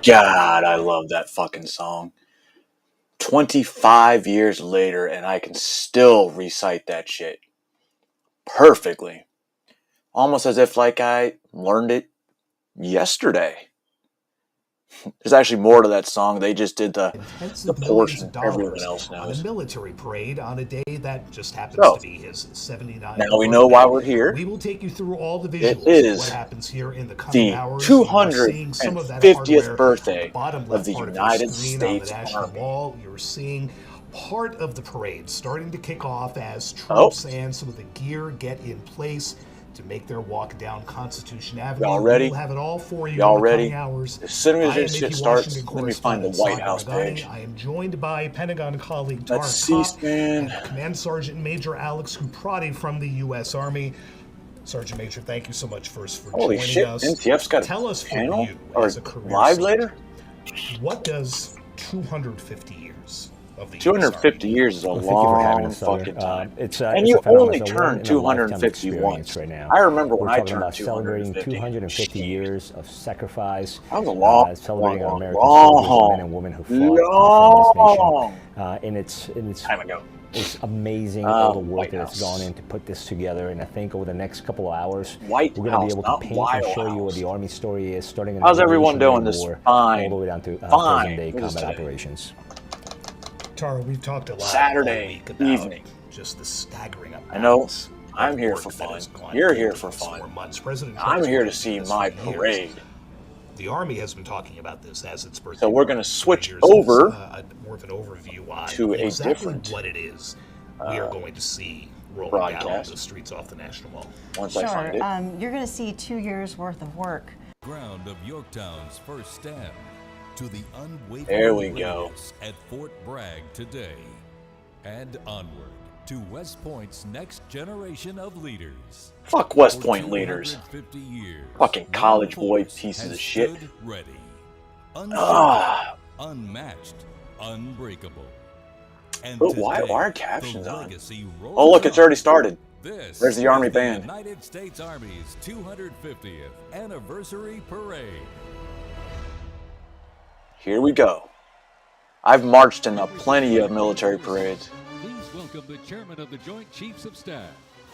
God, I love that fucking song. 25 years later, and I can still recite that shit perfectly. Almost as if like I learned it yesterday. There's actually more to that song. They just did the Intensive millions of portion everyone dollars else on a knows. military parade on a day that just happens So, to be his 79th now we know why birthday. we're here. We will take you through all the It visuals of what is happens here in the coming the hours. You are seeing some of that 250th hardware on the birthday bottom of left the part of your United screen on the States National Army. Mall. You're seeing part of the parade starting to kick off as Oh, troops and some of the gear get in place to make their walk down Constitution Avenue. y'all We will ready? have it all for you in Y'all the coming ready? hours. As soon as I this am shit AP starts, Washington let me find the correspondent White Sagar House Nagani. page. I am joined by Pentagon colleague Let's Tara see, Kopp Stan. and Command Sergeant Major Alex Kuprati from the U.S. Army. Sergeant Major, thank you so much first for Holy joining shit, us. NTF's got a Tell us, for panel? you Or as a career live soldier, later? what does 250 years of the U.S. Army 250 mean? years is a Well, thank you for having long us, Sagar. fucking time. It's And it's you a phenomenon. only It's a one turn in a lifetime 250 experience once. right now. I remember when We're I talking turned about celebrating 250. 250 Shit. years of sacrifice, That was a long, long, celebrating our long, American soldiers, men long, and women who fought to defend this nation. long And time ago. it's amazing all the work White that has gone House. in to put this together. And I think over the next couple of hours, White we're going to be House, able to not paint and Wild show you what House. the Army story is, starting in the How's everyone Revolutionary doing this War all the fine? way down to Fine. present-day What is combat today? operations. Tara, we've talked a lot all Saturday week about evening. just the staggering I know amounts of I'm here work for that fun. has gone You're here into for this fun. for months. President Trump I'm has here been to doing see this my for years. parade. The Army has been talking about this as its birthday. So we're going to for switch years. over More of an overview on to a exactly different what it is we are going to see rolling down broadcast the streets off the National Mall. once I find Sure. it. You're going to see 2 years worth of work. Ground of Yorktown's first stand to the There we unwavering go. readiness at Fort Bragg today, and onward to West Point's next generation of leaders. Fuck West For Point leaders. 250 years, Fucking one college boy force pieces has of shit. stood ready, unshaken, Ah. unmatched, unbreakable. And But why today, are captions the on? legacy rolls Oh look, it's on. already started. This There's the Army is band. the United States Army's 250th anniversary parade. Here we go. I've marched in plenty of military parades. Please welcome the Chairman of the Joint Chiefs of Staff,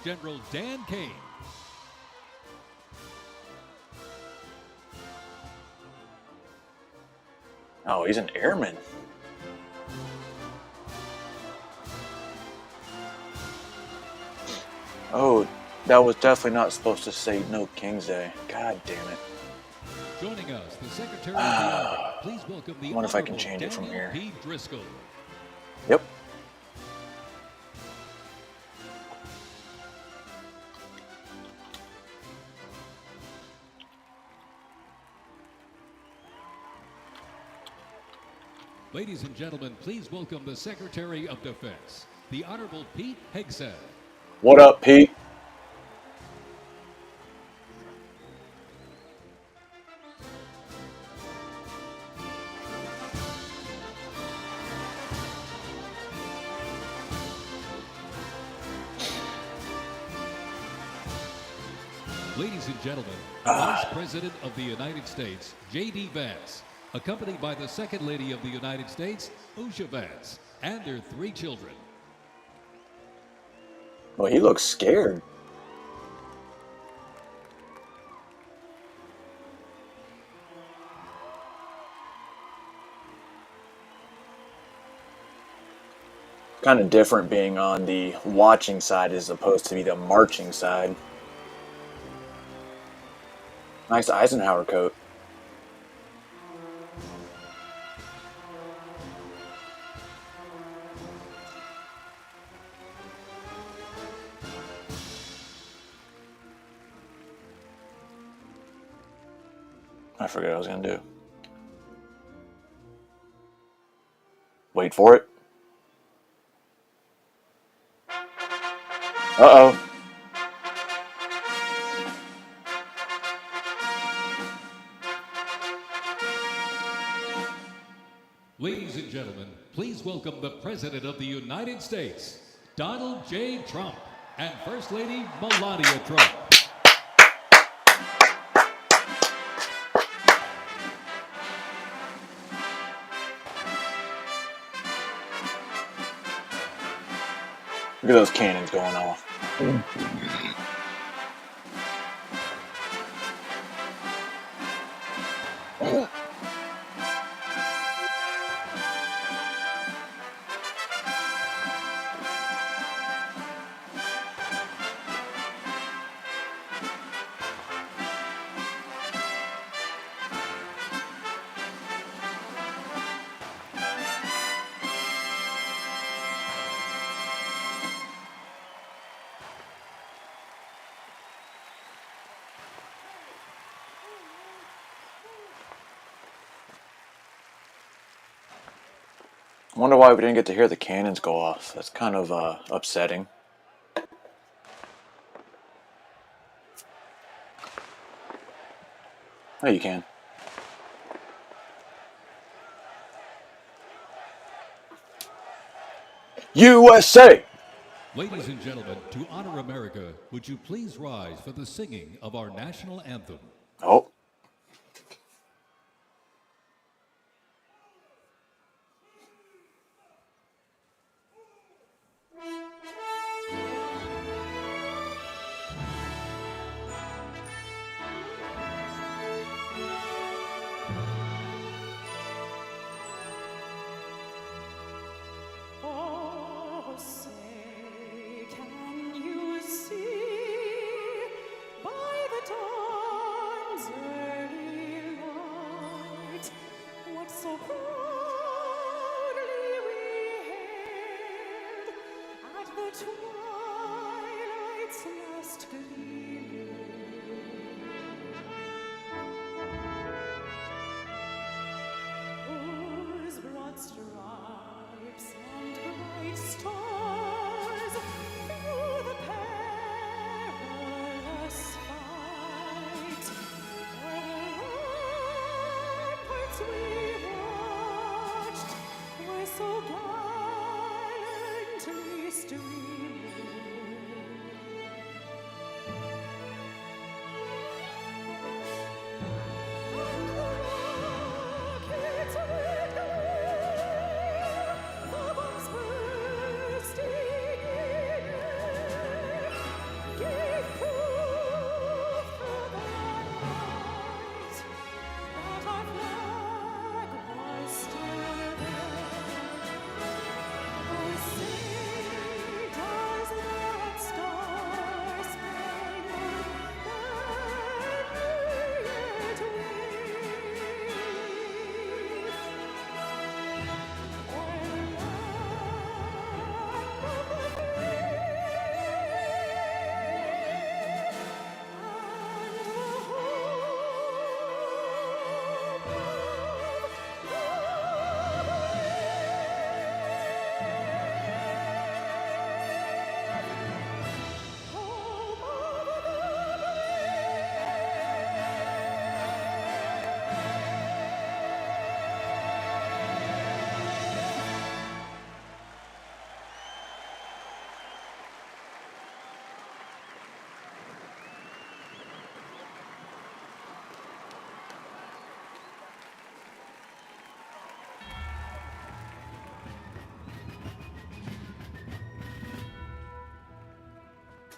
General Dan Kane. Oh, he's an airman. Oh, that was definitely not supposed to say no King's Day. God damn it. Joining us, the Secretary of the Army. Please welcome the I wonder if I can Honorable change it from Daniel here. P. Driscoll. Yep. Ladies and gentlemen, please welcome the Secretary of Defense, the Honorable Pete Hegseth. What up, Pete? Ladies and gentlemen, the Vice President of the United States, J.D. Vance, accompanied by the Second Lady of the United States, Usha Vance, and their 3 children. Well, he looks scared. Kind of different being on the watching side as opposed to be the marching side. Nice Eisenhower coat. I forget what I was going to do. Wait for it. Uh-oh. Ladies and gentlemen, please welcome the President of the United States, Donald J. Trump, and First Lady Melania Trump. Look at those cannons going off. I wonder why we didn't get to hear the cannons go off. That's kind of upsetting. Oh, you can. USA! Ladies and gentlemen, to honor America, would you please rise for the singing of our national anthem? Oh. Oh, say, can you see by the dawn's early light what so proudly we hailed at the twilight's last gleaming? Whose broad stripes and bright stars through the perilous fight, where the ramparts we watched were so gallantly streaming.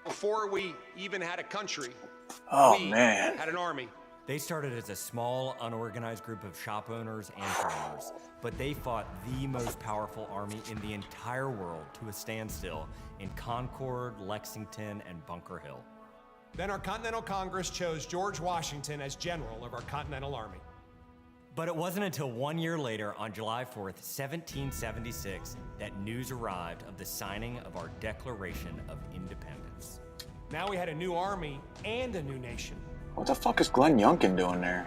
Before we even had a country, Oh, we man. had an army. They started as a small, unorganized group of shop owners and farmers, but they fought the most powerful army in the entire world to a standstill in Concord, Lexington, and Bunker Hill. Then our Continental Congress chose George Washington as general of our Continental Army. But it wasn't until 1 year later, on July 4th, 1776, that news arrived of the signing of our Declaration of Independence. Now we had a new army and a new nation. What the fuck is Glenn Youngkin doing there?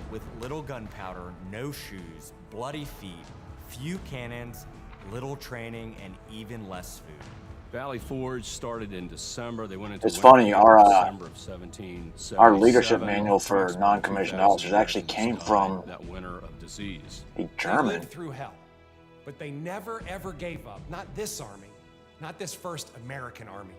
With little gunpowder, no shoes, bloody feet, few cannons, little training, and even less food. Valley Forge started in December. They went into It's funny, December of 1777. our leadership manual for non-commissioned officers actually came from that winter of disease. a They German. lived through hell, but they never ever gave up. Not this army, not this first American army.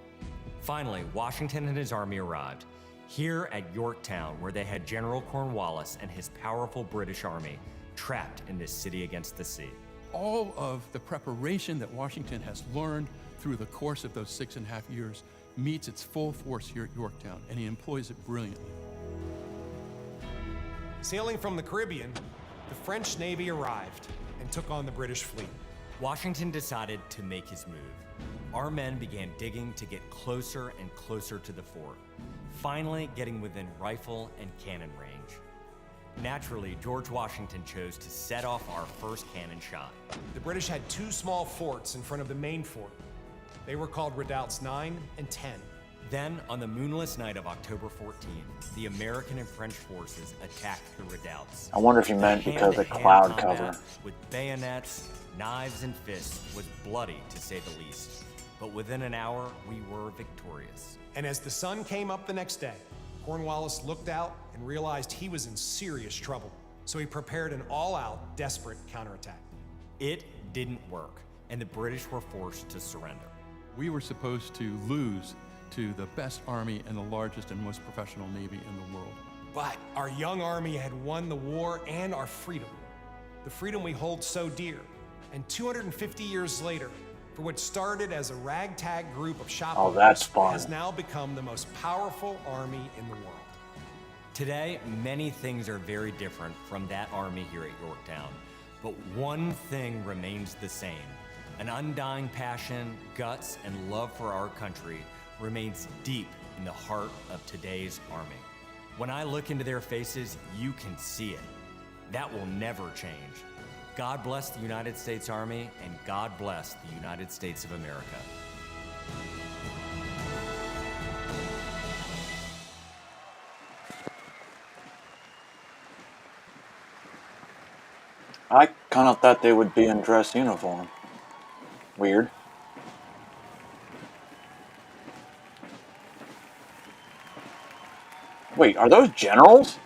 Finally, Washington and his army arrived, here at Yorktown, where they had General Cornwallis and his powerful British army trapped in this city against the sea. all of the preparation that Washington has learned through the course of those 6.5 years meets its full force here at Yorktown, and he employs it brilliantly. Sailing from the Caribbean, the French Navy arrived and took on the British fleet. Washington decided to make his move. Our men began digging to get closer and closer to the fort, finally getting within rifle and cannon range. Naturally, George Washington chose to set off our first cannon shot. The British had two small forts in front of the main fort. They were called redoubts 9 and 10. Then, on the moonless night of October 14th, the American and French forces attacked the redoubts. I wonder if you meant because of cloud cover. With bayonets, knives, and fists was bloody, to say the least. But within an hour, we were victorious. And as the sun came up the next day, Cornwallis looked out and realized he was in serious trouble. So he prepared an all-out, desperate counterattack. It didn't work, and the British were forced to surrender. We were supposed to lose to the best army and the largest and most professional navy in the world. But our young army had won the war and our freedom. The freedom we hold so dear. And 250 years later, for what started as a ragtag group of shopowners, that's fun. has now become the most powerful army in the world. Today, many things are very different from that army here at Yorktown, but one thing remains the same. An undying passion, guts, and love for our country remains deep in the heart of today's army. When I look into their faces, you can see it. That will never change. God bless the United States Army, and God bless the United States of America. I kind of thought they would be in dress uniform. Weird. Wait, are those generals?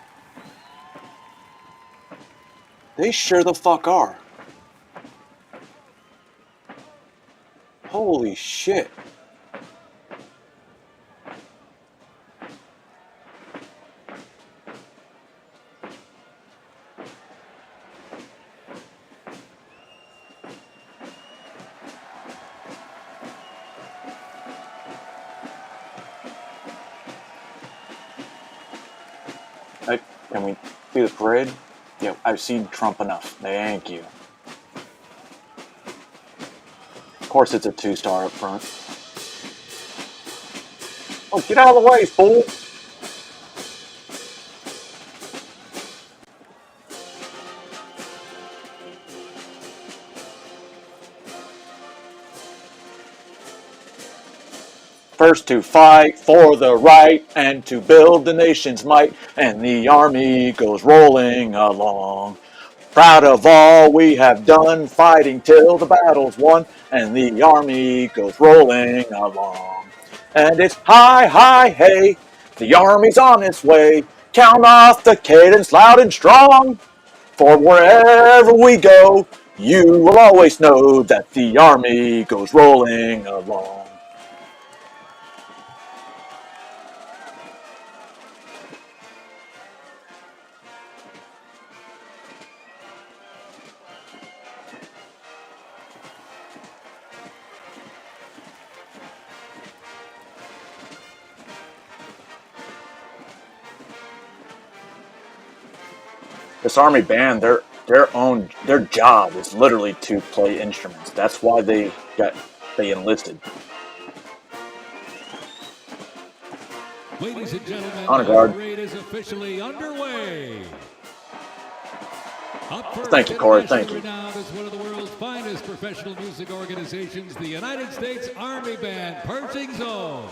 They sure the fuck are. Holy shit. Hey, can we see the parade? Yeah, I've seen Trump enough. Thank you. Of course it's a 2-star up front. Oh, get out of the way, fool! First to fight for the right and to build the nation's might, and the army goes rolling along. Proud of all we have done, fighting till the battle's won, and the army goes rolling along. And it's hi, hi, hey, the army's on its way. Count off the cadence loud and strong. For wherever we go, you will always know that the army goes rolling along. This army band, their job is literally to play instruments. That's why they enlisted. Ladies and gentlemen, Honor the guard. parade is officially underway. Up first, Thank you, Corey. Thank you. renowned as one of the world's finest professional music organizations, the United States Army Band Pershing Zone.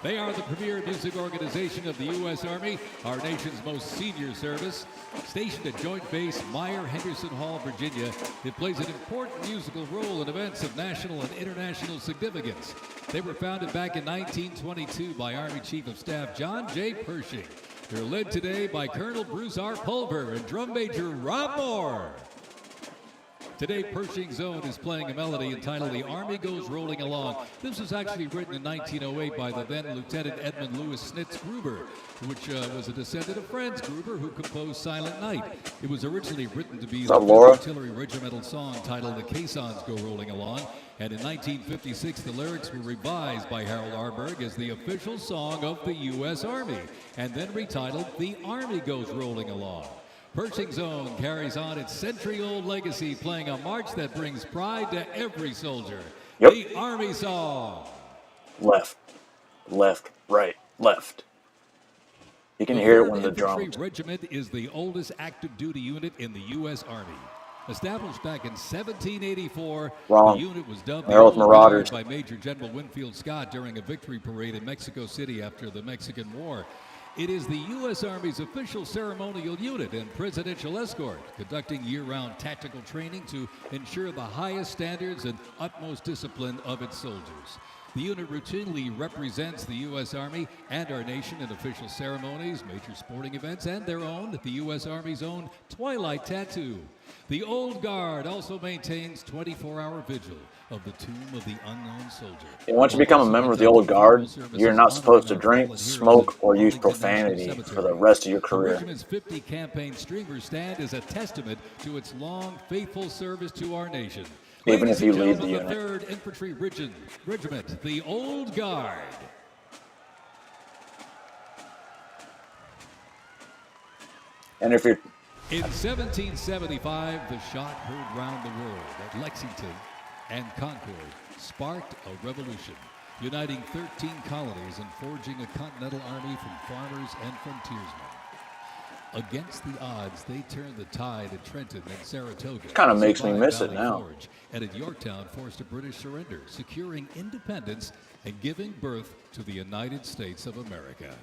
They are the premier music organization of the U.S. Army, our nation's most senior service. Stationed at Joint Base Meyer-Henderson Hall, Virginia, it plays an important musical role in events of national and international significance. They were founded back in 1922 by Army Chief of Staff John J. Pershing. They're led today by Colonel Bruce R. Pulver and Drum Major Rob Moore. Today, Pershing's Own is playing a melody entitled The Army Goes Rolling Along. This was actually written in 1908 by the then Lieutenant Edmund Louis Snitz Gruber, which was a descendant of Franz Gruber, who composed Silent Night. It was originally written to be the artillery regimental song titled The Caissons Go Rolling Along. And in 1956, the lyrics were revised by Harold Arberg as the official song of the U.S. Army, and then retitled The Army Goes Rolling Along. Pershing's Own carries on its century-old legacy, playing a march that brings pride to every soldier. Yep. The Army Song. Left, left, right, left. You can hear it when the Infantry drums. Regiment is the oldest active duty unit in the U.S. Army. Established back in 1784, Wrong. the unit was dubbed They're with the Old Marauders. Guard by Major General Winfield Scott during a victory parade in Mexico City after the Mexican War. It is the U.S. Army's official ceremonial unit and presidential escort, conducting year-round tactical training to ensure the highest standards and utmost discipline of its soldiers. The unit routinely represents the U.S. Army and our nation in official ceremonies, major sporting events, and their own, the U.S. Army's own Twilight Tattoo. The Old Guard also maintains 24-hour vigil of the Tomb of the Unknown Soldier. And once you become a member of the Old Guard, you're not supposed to drink, smoke, or use profanity for the rest of your The career. regiment's 50 campaign streamer stand is a testament to its long, faithful service to our nation. Even Ladies if you and leave the gentlemen, unit. the 3rd Infantry Regiment, the Old Guard. And if you're In 1775, the shot heard round the world at Lexington and Concord sparked a revolution, uniting 13 colonies and forging a continental army from farmers and frontiersmen. Against the odds, they turned the tide at Trenton and Saratoga. Kinda makes me survived miss it Valley now. Forge, and at Yorktown forced a British surrender, securing independence and giving birth to the United States of America.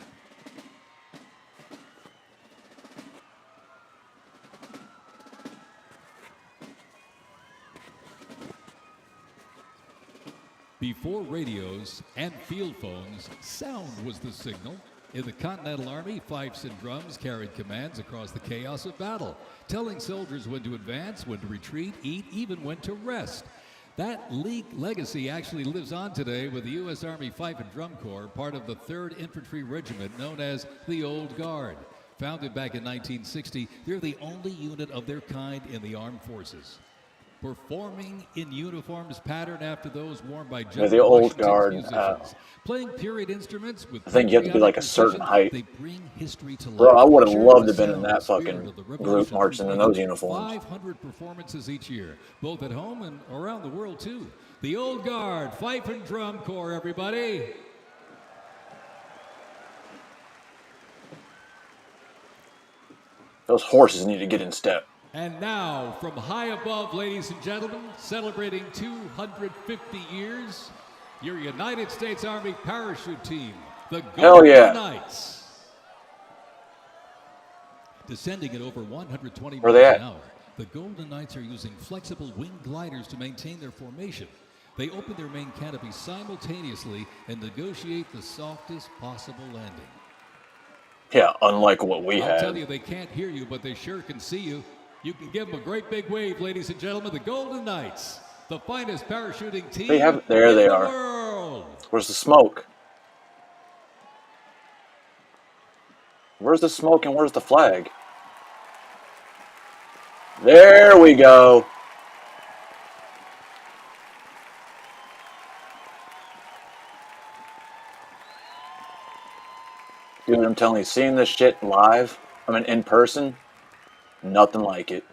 Before radios and field phones, sound was the signal. In the Continental Army, fifes and drums carried commands across the chaos of battle, telling soldiers when to advance, when to retreat, eat, even when to rest. That legacy actually lives on today with the U.S. Army Fife and Drum Corps, part of the 3rd Infantry Regiment known as the Old Guard. Founded back in 1960, they're the only unit of their kind in the armed forces. Performing in uniforms patterned after those worn by General the Old Washington's Guard, musicians. Playing period instruments with I think you have to be like a certain height. they bring history to life. Bro, I would have sharing loved the to have been in sound that and spirit fucking of the group revolution marching in through those uniforms. 500 performances each year, both at home and around the world too. The Old Guard, Fife and Drum Corps, everybody. Those horses need to get in step. And now, from high above, ladies and gentlemen, celebrating 250 years, your United States Army parachute team, the Hell Golden yeah. Knights. Descending at over 120 Where they miles at? an hour, the Golden Knights are using flexible wing gliders to maintain their formation. They open their main canopy simultaneously and negotiate the softest possible landing. Yeah, unlike what we I'll tell had. you, they can't hear you, but they sure can see you. You can give them a great big wave, ladies and gentlemen. The Golden Knights, the finest parachuting team They have, there in they the are. world. Where's the smoke? Where's the smoke and where's the flag? There we go. Dude, I'm telling you, seeing this shit live, I mean in person, nothing like it.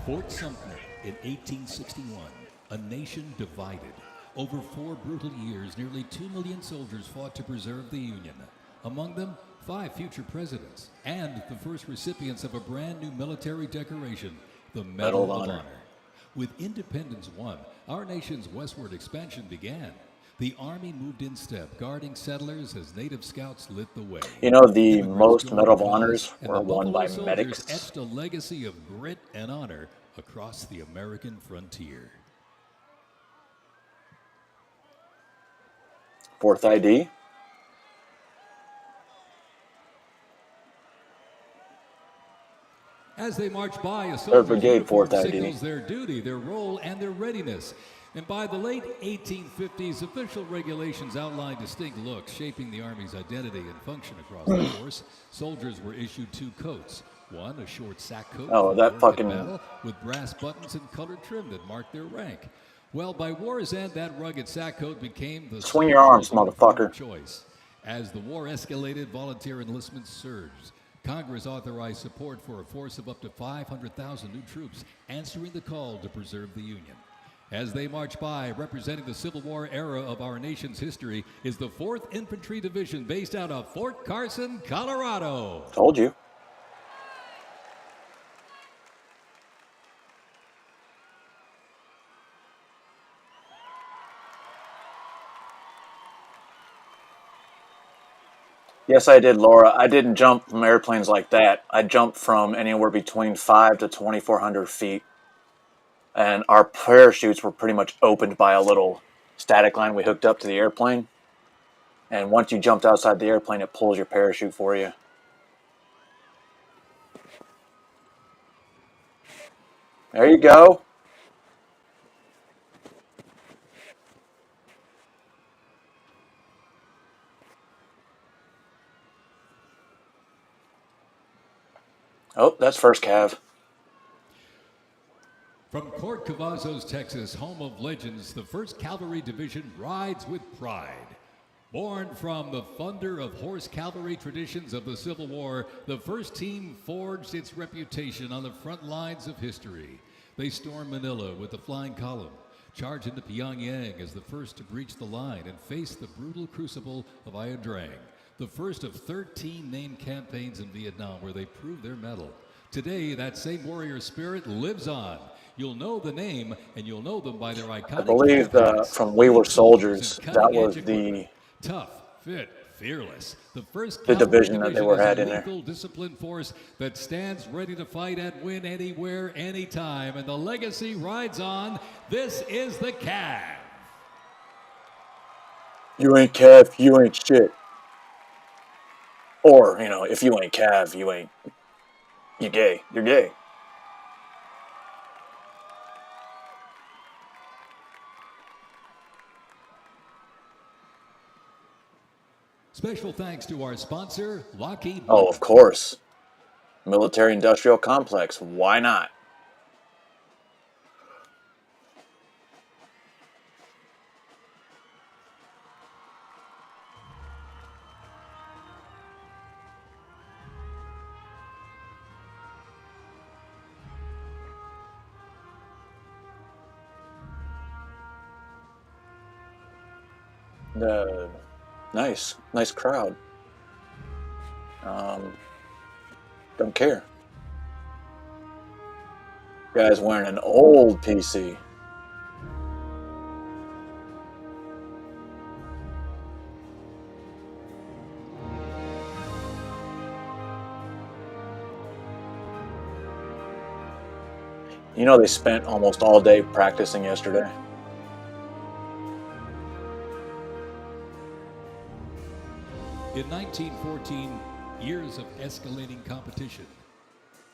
Fort Sumter in 1861. A nation divided. Over 4 brutal years, nearly 2 million soldiers fought to preserve the Union. Among them, 5 future presidents and the first recipients of a brand new military decoration, the Medal of Honor. With independence won, our nation's westward expansion began. The Army moved in step, guarding settlers as Native Scouts lit the way. You know, the Immigrants most joined Medal of the cause, Honors and were the won Buffalo by Soldiers medics. etched a legacy of grit and honor across the American frontier. Fourth ID. As they march by, a soldier's Brigade, uniform 4th ID. signals their duty, their role, and their readiness. And by the late 1850s, official regulations outlined distinct looks, shaping the Army's identity and function across the force. Soldiers were issued 2 coats. One, a short sack coat for that work fucking- at battle, with brass buttons and colored trim that marked their rank. Well, by war's end, that rugged sack coat became the Swing your arms, soldier's uniform motherfucker. of choice. As the war escalated, volunteer enlistment surged. Congress authorized support for a force of up to 500,000 new troops, answering the call to preserve the Union. As they march by, representing the Civil War era of our nation's history, is the 4th Infantry Division based out of Fort Carson, Colorado. Told you. Yes, I did, Laura. I didn't jump from airplanes like that. I jumped from anywhere between 5 to 2,400 feet. And our parachutes were pretty much opened by a little static line we hooked up to the airplane. And once you jumped outside the airplane, it pulls your parachute for you. There you go. Oh, that's first Cav. From Fort Cavazos, Texas, home of legends, the 1st Cavalry Division rides with pride. Born from the thunder of horse cavalry traditions of the Civil War, the 1st team forged its reputation on the front lines of history. They stormed Manila with the flying column, charged into Pyongyang as the first to breach the line and face the brutal crucible of Ia Drang, the first of 13 named campaigns in Vietnam where they proved their mettle. Today, that same warrior spirit lives on. You'll know the name, and you'll know them by their iconic. I believe from We Were Soldiers, that was the tough, fit, fearless. The 1st the Cavalry division that they were is had a in there. lethal, disciplined force that stands ready to fight and win anywhere, anytime. And the legacy rides on. This is the Cav. You ain't Cav, you ain't shit. Or, you know, if you ain't Cav, you gay. You're gay. Special thanks to our sponsor, Lockheed Martin. Oh, of course. Military industrial complex. Why not? Nice crowd. Don't care. Guy's wearing an old PC. You know they spent almost all day practicing yesterday. In 1914, years of escalating competition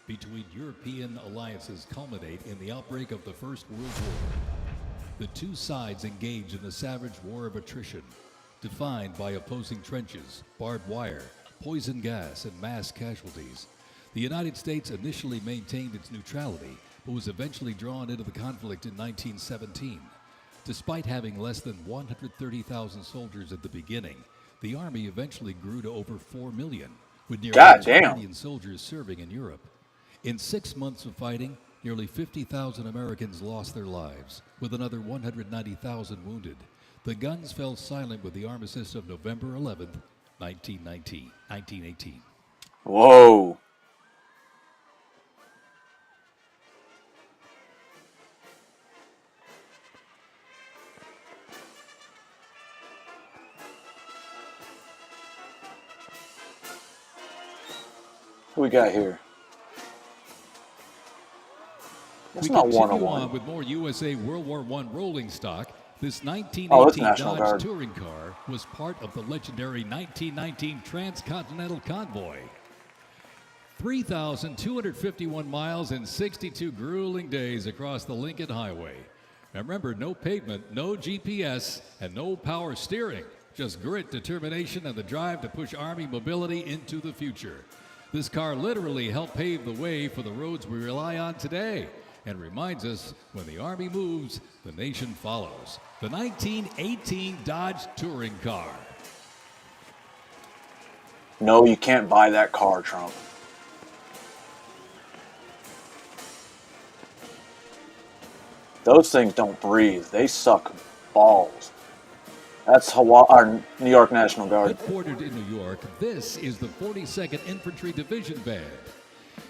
between European alliances culminate in the outbreak of the First World War. The two sides engage in a savage war of attrition, defined by opposing trenches, barbed wire, poison gas, and mass casualties. The United States initially maintained its neutrality, but was eventually drawn into the conflict in 1917. Despite having less than 130,000 soldiers at the beginning, the Army eventually grew to over 4 million, with nearly 2 million soldiers serving in Europe. In 6 months of fighting, nearly 50,000 Americans lost their lives, with another 190,000 wounded. The guns fell silent with the armistice of November 11th, 1918. Whoa. Who we got here? It's We not continue 101. on with more USA World War I rolling stock. This Oh, 1918 it's National Dodge Guard. touring car was part of the legendary 1919 Transcontinental Convoy. 3,251 miles and 62 grueling days across the Lincoln Highway. Now remember, no pavement, no GPS, and no power steering. Just grit, determination, and the drive to push Army mobility into the future. This car literally helped pave the way for the roads we rely on today, and reminds us when the Army moves, the nation follows. The 1918 Dodge Touring Car. No, you can't buy that car, Trump. Those things don't breathe. They suck balls. That's our New York National Guard. Headquartered in New York, this is the 42nd Infantry Division Band.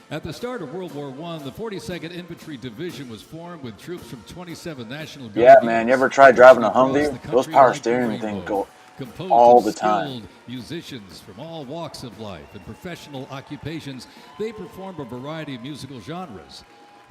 At the start of World War I, the 42nd Infantry Division was formed with troops from 27 National Guard Yeah, man. You ever tried driving a across the Humvee? country Those power like the steering things rainbow, go composed all of the time. skilled musicians from all walks of life and professional occupations. They perform a variety of musical genres.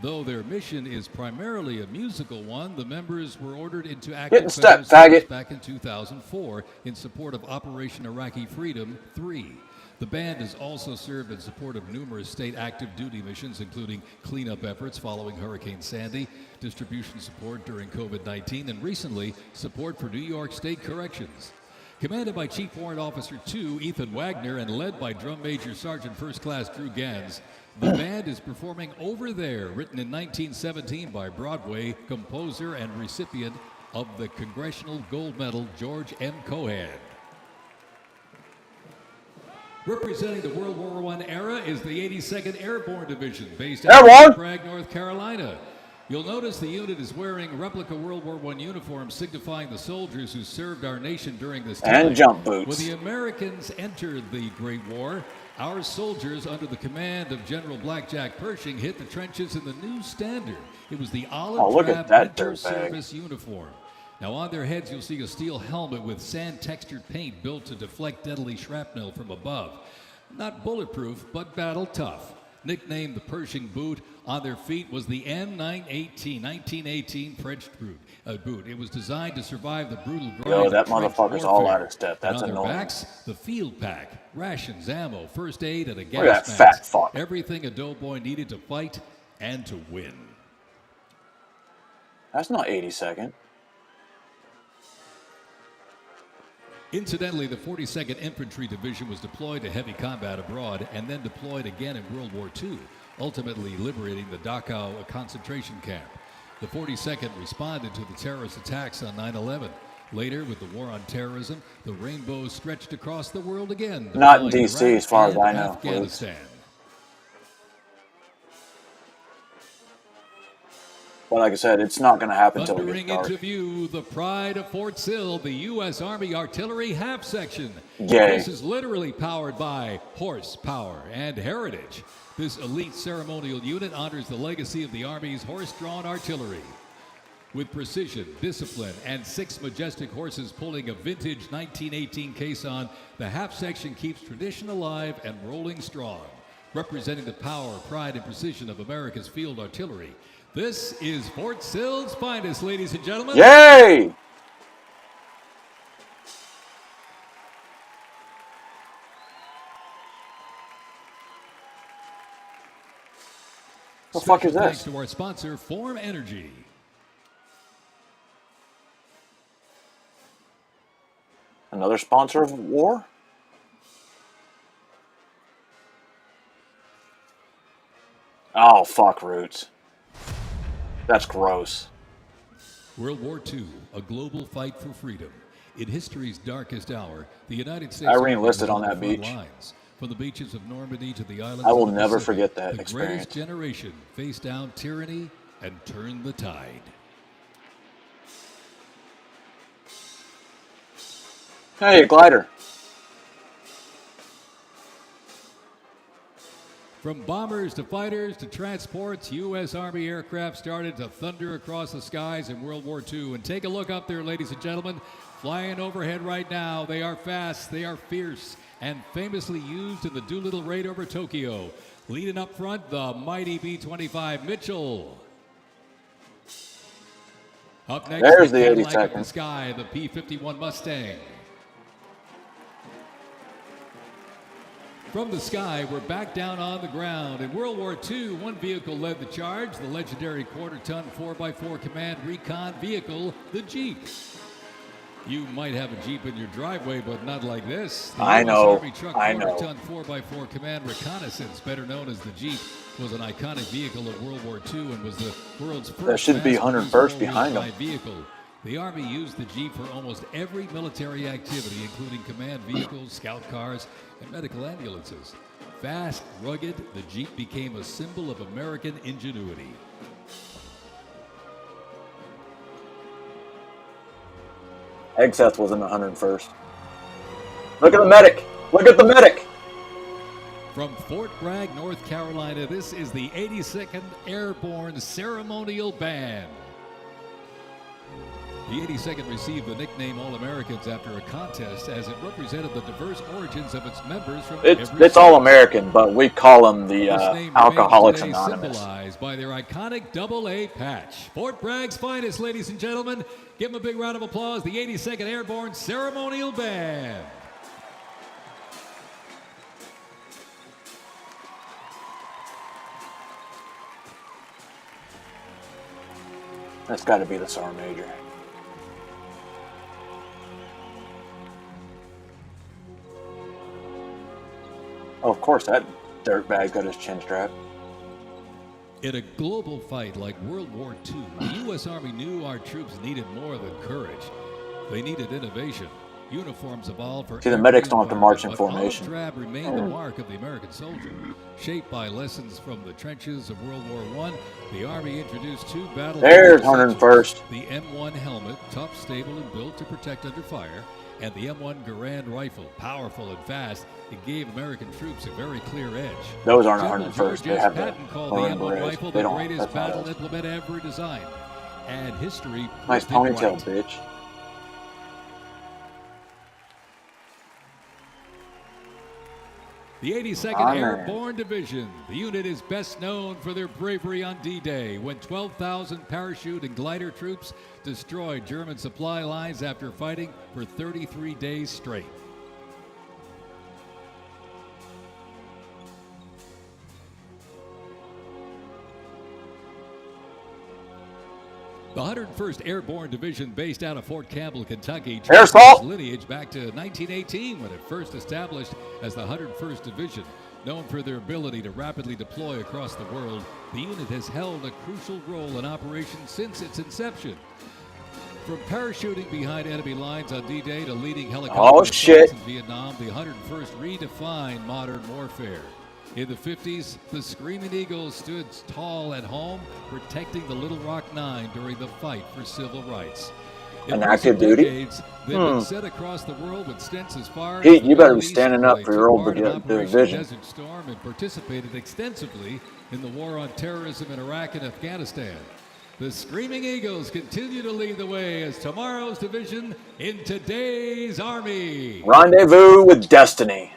Though their mission is primarily a musical one, the members were ordered into Get in active step, federal service faggot. back in 2004 in support of Operation Iraqi Freedom 3. The band has also served in support of numerous state active duty missions, including cleanup efforts following Hurricane Sandy, distribution support during COVID-19, and recently, support for New York State Corrections. Commanded by Chief Warrant Officer 2 Ethan Wagner and led by Drum Major Sergeant First Class Drew Gans, the band is performing Over There, written in 1917 by Broadway composer and recipient of the Congressional Gold Medal George M. Cohan. Representing the World War I era is the 82nd Airborne Division, based out of Bragg, North Carolina. You'll notice the unit is wearing replica World War I uniforms signifying the soldiers who served our nation during this time. And jump boots. When the Americans entered the Great War, our soldiers, under the command of General Blackjack Pershing, hit the trenches in the new standard. It was the olive drab winter service uniform. Now on their heads you'll see a steel helmet with sand-textured paint built to deflect deadly shrapnel from above. Not bulletproof, but battle tough. Nicknamed the Pershing boot, on their feet was the M918, 1918 French boot. It was designed to survive the brutal grind. Yo, that of trench motherfucker's all warfare. out of step. That's And on annoying. their backs, the field pack, rations, ammo, first aid, and a gas Look at that mask. fat fuck. Everything a doughboy needed to fight and to win. That's not 82nd. Incidentally, the 42nd Infantry Division was deployed to heavy combat abroad and then deployed again in World War II, ultimately liberating the Dachau concentration camp. The 42nd responded to the terrorist attacks on 9/11. Later, with the war on terrorism, the rainbow stretched across the world again. Not in deploying D.C. Iraq as far as and I know. Afghanistan. But like I said, it's not going to happen until it Thundering gets dark. into view, the pride of Fort Sill, the U.S. Army Artillery Half Section. Yay. This is literally powered by horsepower and heritage. This elite ceremonial unit honors the legacy of the Army's horse-drawn artillery. With precision, discipline, and 6 majestic horses pulling a vintage 1918 caisson, the half section keeps tradition alive and rolling strong. Representing the power, pride, and precision of America's field artillery, this is Fort Sill's finest, ladies and gentlemen. Yay! The fuck is Special thanks this? to our sponsor, Form Energy. Another sponsor of war? Oh, fuck, Roots. That's gross. World War II, a global fight for freedom. In history's darkest hour, the United States I Army re-enlisted was on the that front beach. lines, From the beaches of Normandy to the islands I will of the never Pacific, forget that the experience. greatest generation faced down tyranny and turned the tide. Hey, glider. From bombers to fighters to transports, U.S. Army aircraft started to thunder across the skies in World War II. And take a look up there, ladies and gentlemen. Flying overhead right now. They are fast, they are fierce, and famously used in the Doolittle raid over Tokyo. Leading up front, the mighty B-25 Mitchell. Up next, There's the Cadillac 82nd. of the sky, the P-51 Mustang. From the sky, we're back down on the ground. In World War II, one vehicle led the charge, the legendary quarter-ton 4x4 command recon vehicle, the Jeep. You might have a Jeep in your driveway, but not like this. The I US know, Army truck I know. quarter-ton 4x4 command reconnaissance, better known as the Jeep, was an iconic vehicle of World War II and was the world's first There should be mass-produced 101st behind four-wheel him. drive vehicle. The Army used the Jeep for almost every military activity, including command vehicles, scout cars, and medical ambulances. Fast, rugged, the Jeep became a symbol of American ingenuity. Egseth was in the 101st. Look at the medic! Look at the medic! From Fort Bragg, North Carolina, this is the 82nd Airborne Ceremonial Band. The 82nd received the nickname All-Americans after a contest as it represented the diverse origins of its members from every It's state. all American, but we call them the This name Alcoholics remains today Anonymous. symbolized by their iconic AA patch. Fort Bragg's finest, ladies and gentlemen. Give them a big round of applause, the 82nd Airborne Ceremonial Band. That's got to be the Sergeant Major. Oh, of course, that dirtbag got his chin strap. In a global fight like World War II, the U.S. Army knew our troops needed more than courage. They needed innovation. Uniforms evolved for See, the every medics don't have to march in environment, but formation. olive drab remained the mark of the American soldier. Shaped by lessons from the trenches of World War I, the Army introduced two battle. There's 101st. The M1 helmet, tough, stable, and built to protect under fire, and the M1 Garand rifle, powerful and fast. It gave American troops a very clear edge. Those aren't General 101st. George They S. have the Patton called the Marine M1 Berets. rifle They the don't. greatest That's not battle us. implement ever designed. And history Nice proved it ponytail, right. bitch. The 82nd Ah, man. Airborne Division. The unit is best known for their bravery on D-Day when 12,000 parachute and glider troops destroyed German supply lines after fighting for 33 days straight. The 101st Airborne Division, based out of Fort Campbell, Kentucky, Air traces assault! its lineage back to 1918 when it first established as the 101st Division. Known for their ability to rapidly deploy across the world, the unit has held a crucial role in operation since its inception. From parachuting behind enemy lines on D-Day to leading helicopter assaults shit. in Vietnam, the 101st redefined modern warfare. In the 50s, the Screaming Eagles stood tall at home, protecting the Little Rock Nine during the fight for civil rights. In An recent active duty? decades, they've been sent across the world with stints as far Pete, as the you better Middle be East, standing where up they for your took old part in Operation division. Desert Storm and participated extensively in the war on terrorism in Iraq and Afghanistan. The Screaming Eagles continue to lead the way as tomorrow's division in today's Army. Rendezvous with Destiny.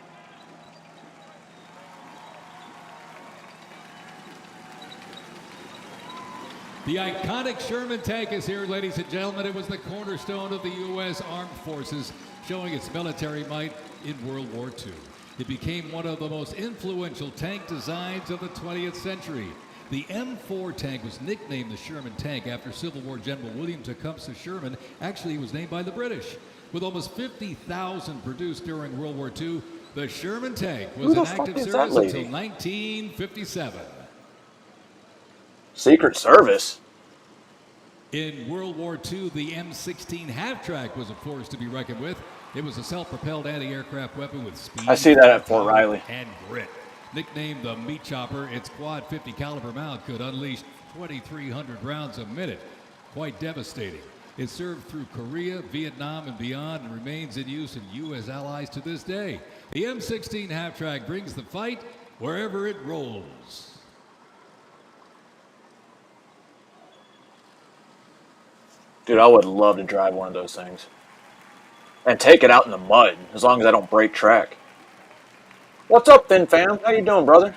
The iconic Sherman tank is here, ladies and gentlemen. It was the cornerstone of the U.S. Armed Forces, showing its military might in World War II. It became one of the most influential tank designs of the 20th century. The M4 tank was nicknamed the Sherman tank after Civil War General William Tecumseh Sherman. Actually, it was named by the British. With almost 50,000 produced during World War II, the Sherman tank was Who in the fuck active is that service lady? until 1957. Secret Service. In World War II, the M16 half-track was a force to be reckoned with. It was a self-propelled anti-aircraft weapon with speed. I see that at Fort power, Riley. and grit. Nicknamed the Meat Chopper, its quad 50 caliber mount could unleash 2,300 rounds a minute. Quite devastating. It served through Korea, Vietnam, and beyond, and remains in use in U.S. allies to this day. The M16 half-track brings the fight wherever it rolls. Dude, I would love to drive one of those things. And take it out in the mud, as long as I don't break track. What's up, Fin Fam? How you doing, brother?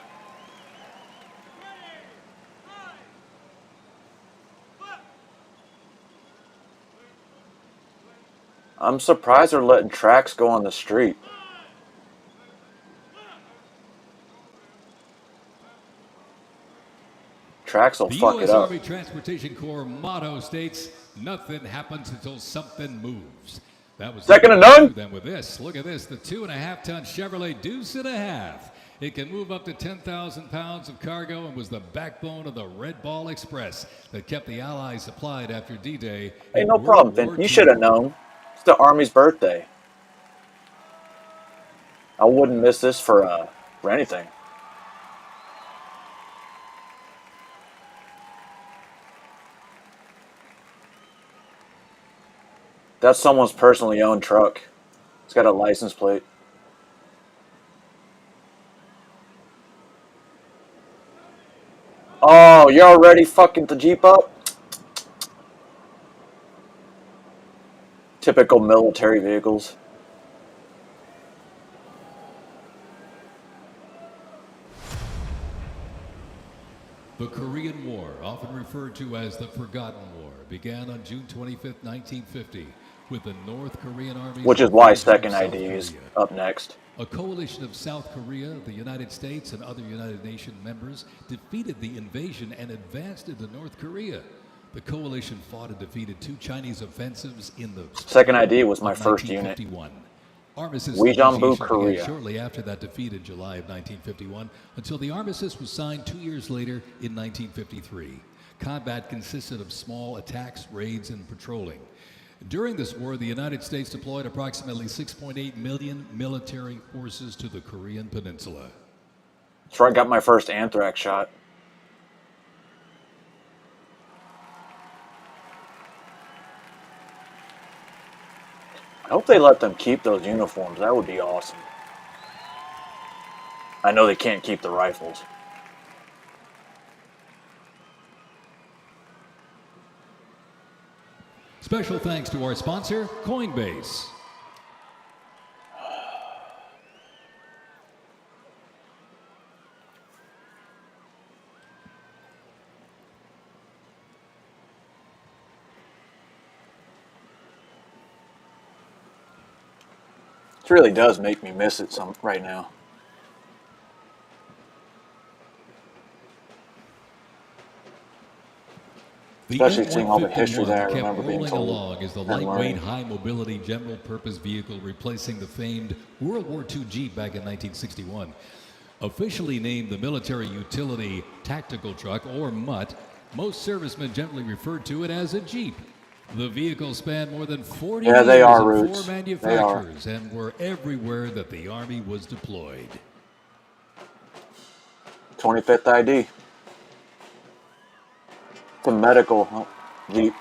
I'm surprised they're letting tracks go on the street. Tracks will The fuck U.S. it up. Army Transportation Corps motto states, "Nothing happens until something moves." That was second to none. Then with this, look at this, the 2.5-ton Chevrolet Deuce and a Half. It can move up to 10,000 pounds of cargo and was the backbone of the Red Ball Express that kept the Allies supplied after D-Day. Hey, no problem, Finn. You should have known. It's the Army's birthday. I wouldn't miss this for anything. That's someone's personally owned truck. It's got a license plate. Oh, you're already fucking the Jeep up? Typical military vehicles. The Korean War, often referred to as the Forgotten War, began on June 25, 1950, with the North Korean Army. Which is why Second ID is up next. A coalition of South Korea, the United States, and other United Nations members defeated the invasion and advanced into North Korea. The coalition fought and defeated 2 Chinese offensives in the Second ID was my first unit. Armistice Weijambu, Korea. shortly after that defeat in July of 1951 until the armistice was signed 2 years later in 1953. Combat consisted of small attacks, raids, and patrolling. During this war, the United States deployed approximately 6.8 million military forces to the Korean Peninsula. That's where I got my first anthrax shot. I hope they let them keep those uniforms. That would be awesome. I know they can't keep the rifles. Special thanks to our sponsor, Coinbase. It really does make me miss it some right now. Especially seeing all the history that I remember being told. Along is the lightweight, high-mobility, general-purpose vehicle replacing the famed World War II Jeep back in 1961. Officially named the Military Utility Tactical Truck, or MUT, most servicemen generally referred to it as a Jeep. The vehicle spanned more than 40 years they are in roots. 4 manufacturers and were everywhere that the Army was deployed. 25th ID. It's a medical Jeep.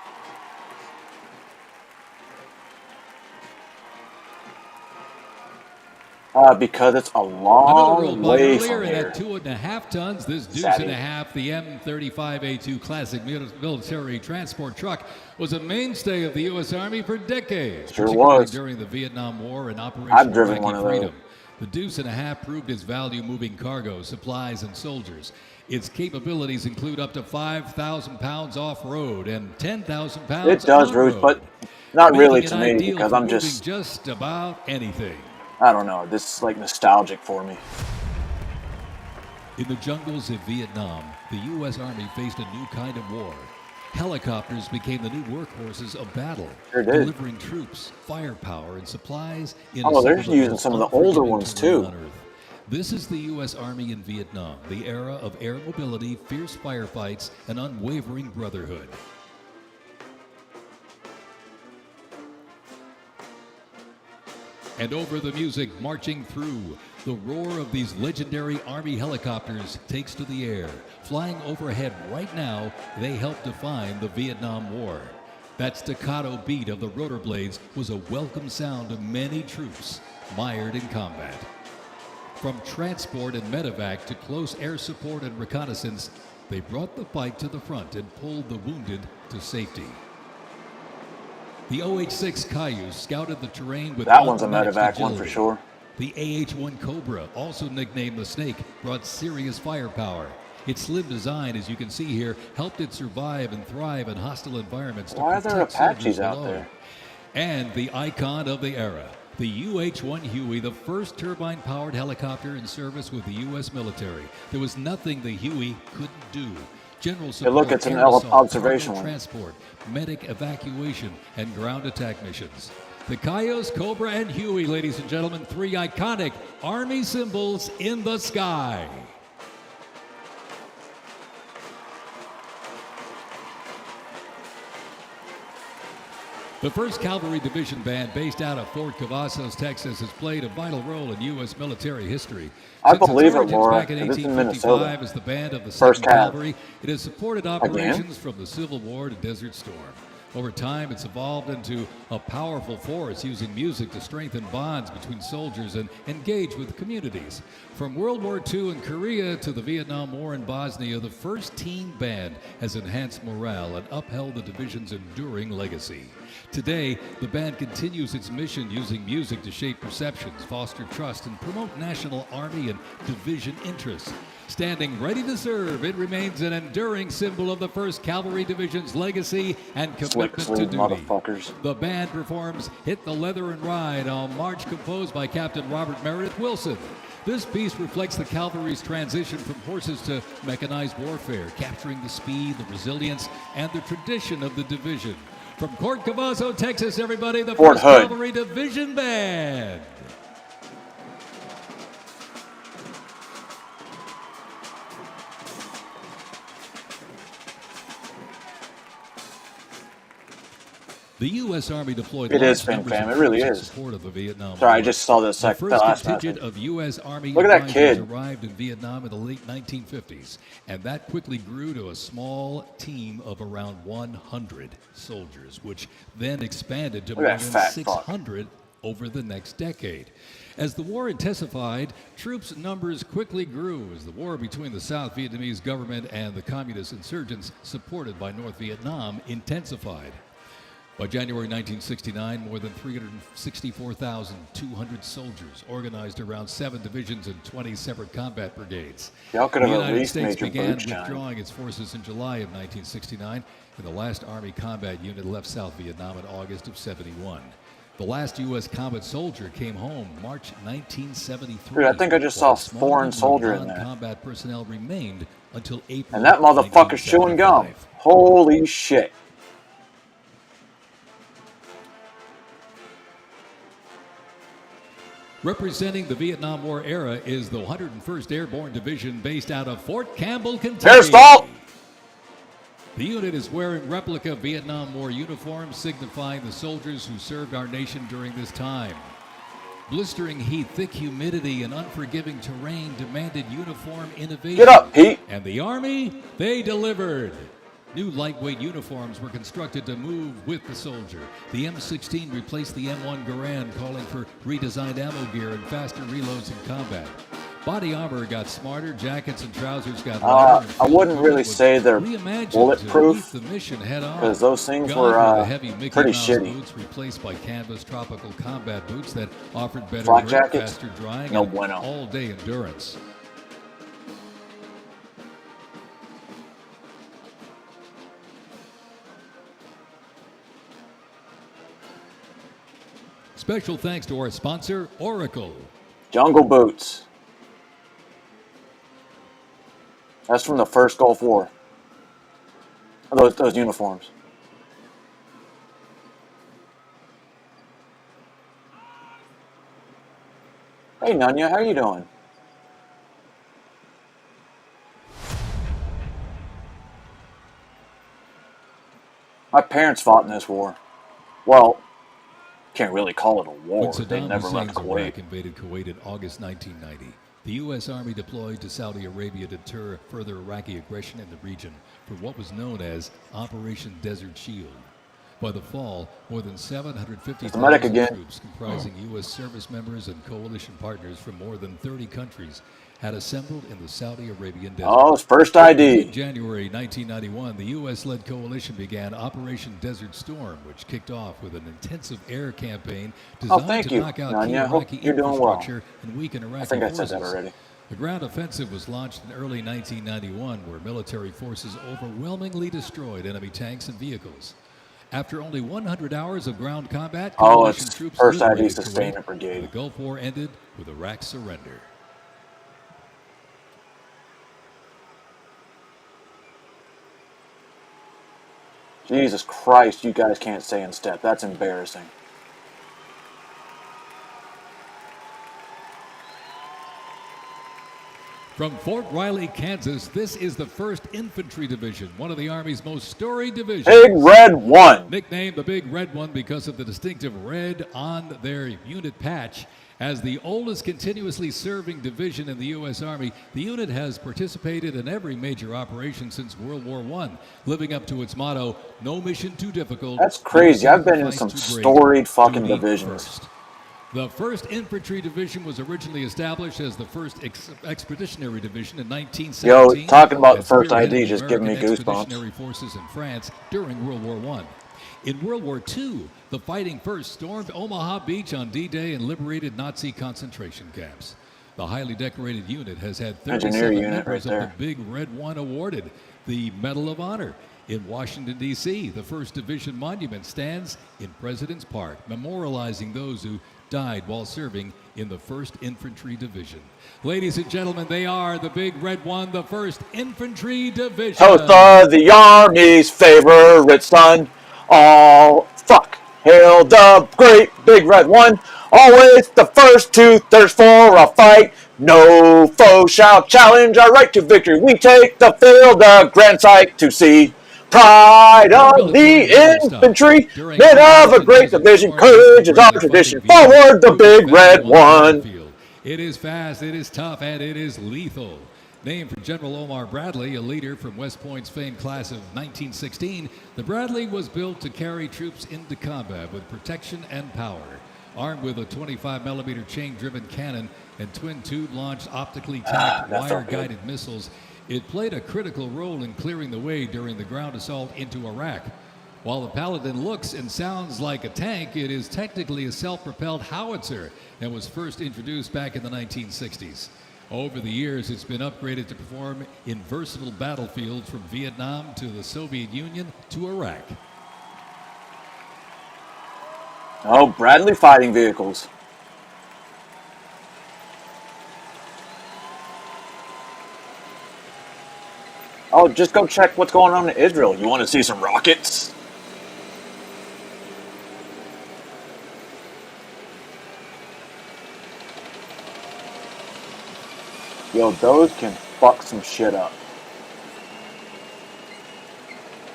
Because it's a long way from here. At 2.5 tons, this Deuce and a Half, the M35A2 classic military transport truck, was a mainstay of the U.S. Army for decades. Sure was. During the Vietnam War and Operation I've driven one of those. Freedom. The Deuce and a Half proved its value moving cargo, supplies, and soldiers. Its capabilities include up to 5,000 pounds off-road and 10,000 pounds It does, on-road, Roots, but not really making to it me ideal because for I'm moving just, just about anything. I don't know, this is like nostalgic for me. In the jungles of Vietnam, the U.S. Army faced a new kind of war. Helicopters became the new workhorses of battle, Sure did. delivering troops, firepower, and supplies in Oh, they're some using some of the older unforgiving ones, terrain too. on Earth. This is the U.S. Army in Vietnam, the era of air mobility, fierce firefights, and unwavering brotherhood. And over the music marching through, the roar of these legendary Army helicopters takes to the air. Flying overhead right now, they help define the Vietnam War. That staccato beat of the rotor blades was a welcome sound to many troops mired in combat. From transport and medevac to close air support and reconnaissance, they brought the fight to the front and pulled the wounded to safety. The OH-6 Cayuse scouted the terrain with that one's a unmatched medevac one for agility. sure. The AH-1 Cobra, also nicknamed the Snake, brought serious firepower. Its slim design, as you can see here, helped it survive and thrive in hostile environments. Why are there Apaches out below. there? And the icon of the era, the UH-1 Huey, the first turbine-powered helicopter in service with the U.S. military. There was nothing the Huey couldn't do. General support, look, it's an air assault, observation cargo one. transport, medic evacuation, and ground attack missions. The Cayuse, Cobra, and Huey, ladies and gentlemen, three iconic Army symbols in the sky. The 1st Cavalry Division Band, based out of Fort Cavazos, Texas, has played a vital role in U.S. military history. I Since believe its it, origins Laura. back in It is in 1855 Minnesota. as the band of the 1st 2nd Cav. Cavalry, it has supported operations from the Civil War to Desert Storm. Over time, it's evolved into a powerful force, using music to strengthen bonds between soldiers and engage with communities. From World War II in Korea to the Vietnam War in Bosnia, the 1st Teen Band has enhanced morale and upheld the division's enduring legacy. Today, the band continues its mission using music to shape perceptions, foster trust, and promote national Army and division interests. Standing ready to serve, it remains an enduring symbol of the 1st Cavalry Division's legacy and commitment to duty. Motherfuckers. The band performs Hit the Leather and Ride, a march composed by Captain Robert Meredith Wilson. This piece reflects the cavalry's transition from horses to mechanized warfare, capturing the speed, the resilience, and the tradition of the division. From Fort Cavazos, Texas, everybody, the Fort 1st Hood. Cavalry Division Band. The U.S. Army deployed It is, large Fam numbers Fam. of It really troops in is. support of the Vietnam Sorry, I War. just saw this The the first last contingent match. of U.S. Army Look at that advisors kid. arrived in Vietnam in the late 1950s, and that quickly grew to a small team of around 100 soldiers, which then expanded to Look more at than that fat fuck. 600 over the next decade. As the war intensified, troops' numbers quickly grew as the war between the South Vietnamese government and the communist insurgents supported by North Vietnam intensified. By January 1969, more than 364,200 soldiers organized around 7 divisions and 20 separate combat brigades. Y'all could The have at United least States made your began boots shine. withdrawing its forces in July of 1969, and the last Army combat unit left South Vietnam in August of 71. The last U.S. combat soldier came home March 1973. Dude, I think I just saw while a small foreign number of soldier in there. non-combat personnel remained until April And that motherfucker's chewing gum. 1975. Holy shit. Representing the Vietnam War era is the 101st Airborne Division based out of Fort Campbell, Kentucky. There's Salt! The unit is wearing replica Vietnam War uniforms signifying the soldiers who served our nation during this time. Blistering heat, thick humidity, and unforgiving terrain demanded uniform innovation. Get up, Pete. And the Army, they delivered. New lightweight uniforms were constructed to move with the soldier. The M16 replaced the M1 Garand, calling for redesigned ammo gear and faster reloads in combat. Body armor got smarter, jackets and trousers got lighter. I wouldn't really say they're bulletproof, the mission head on. because those things Gone were the heavy Mickey pretty Mouse shitty. boots replaced by canvas tropical combat boots that offered better Flak grip, jackets? faster drying, No and bueno. all-day endurance. Special thanks to our sponsor, Oracle. Jungle boots. That's from the first Gulf War. Those uniforms. Hey, Nunya, how you doing? My parents fought in this war. Well, Can't really call it a When war. They Saddam never left Hussein's Iraq Kuwait. invaded Kuwait in August 1990, the U.S. Army deployed to Saudi Arabia to deter further Iraqi aggression in the region for what was known as Operation Desert Shield. By the fall, more than It's the medic 750,000 again. troops comprising U.S. service members and coalition partners from more than 30 countries had assembled in the Saudi Arabian desert. Oh, it's first In ID. mid-January 1991, the U.S.-led coalition began Operation Desert Storm, which kicked off with an intensive air campaign Oh, designed thank to you, knock out Nanya. key I hope Iraqi you're doing well. infrastructure and weaken Iraqi I think I forces. said that already. The ground offensive was launched in early 1991, where military forces overwhelmingly destroyed enemy tanks and vehicles. After only 100 hours of ground combat, Oh, coalition it's troops first ID liberated sustainment Kuwait, and brigade. the Gulf War ended with Iraq's surrender. Jesus Christ, you guys can't stay in step. That's embarrassing. From Fort Riley, Kansas, this is the 1st Infantry Division, one of the Army's most storied divisions. Big Red One. Nicknamed the Big Red One because of the distinctive red on their unit patch. As the oldest continuously serving division in the U.S. Army, the unit has participated in every major operation since World War I, living up to its motto, no mission too difficult. That's crazy. no I've been in sacrifice some too great, storied fucking duty divisions. first. The 1st Infantry Division was originally established as the 1st Expeditionary Division in 1917. Yo, talking about and first spearheaded ID the just giving me American goosebumps. Expeditionary Forces in France during World War I. In World War II, the Fighting First stormed Omaha Beach on D-Day and liberated Nazi concentration camps. The highly decorated unit has had Engineer 37 unit members right of there. the Big Red One awarded the Medal of Honor. In Washington, D.C., the 1st Division Monument stands in President's Park, memorializing those who died while serving in the 1st Infantry Division. Ladies and gentlemen, they are the Big Red One, the 1st Infantry Division. Toast of the Army's favorite son. All fuck. Hail the great Big Red One. Always the first to thirst for a fight. No foe shall challenge our right to victory. We take the field, a grand sight to see. Pride of the infantry, men of a great division, courage is our tradition. Forward the Big Red One. It is fast, it is tough, and it is lethal. Named for General Omar Bradley, a leader from West Point's famed class of 1916, the Bradley was built to carry troops into combat with protection and power. Armed with a 25-millimeter chain-driven cannon and twin tube-launched optically tacked wire-guided missiles, it played a critical role in clearing the way during the ground assault into Iraq. While the Paladin looks and sounds like a tank, it is technically a self-propelled howitzer and was first introduced back in the 1960s. Over the years, it's been upgraded to perform in versatile battlefields from Vietnam to the Soviet Union to Iraq. Oh, Bradley fighting vehicles. Oh, just go check what's going on in Israel. You want to see some rockets? Yo, those can fuck some shit up.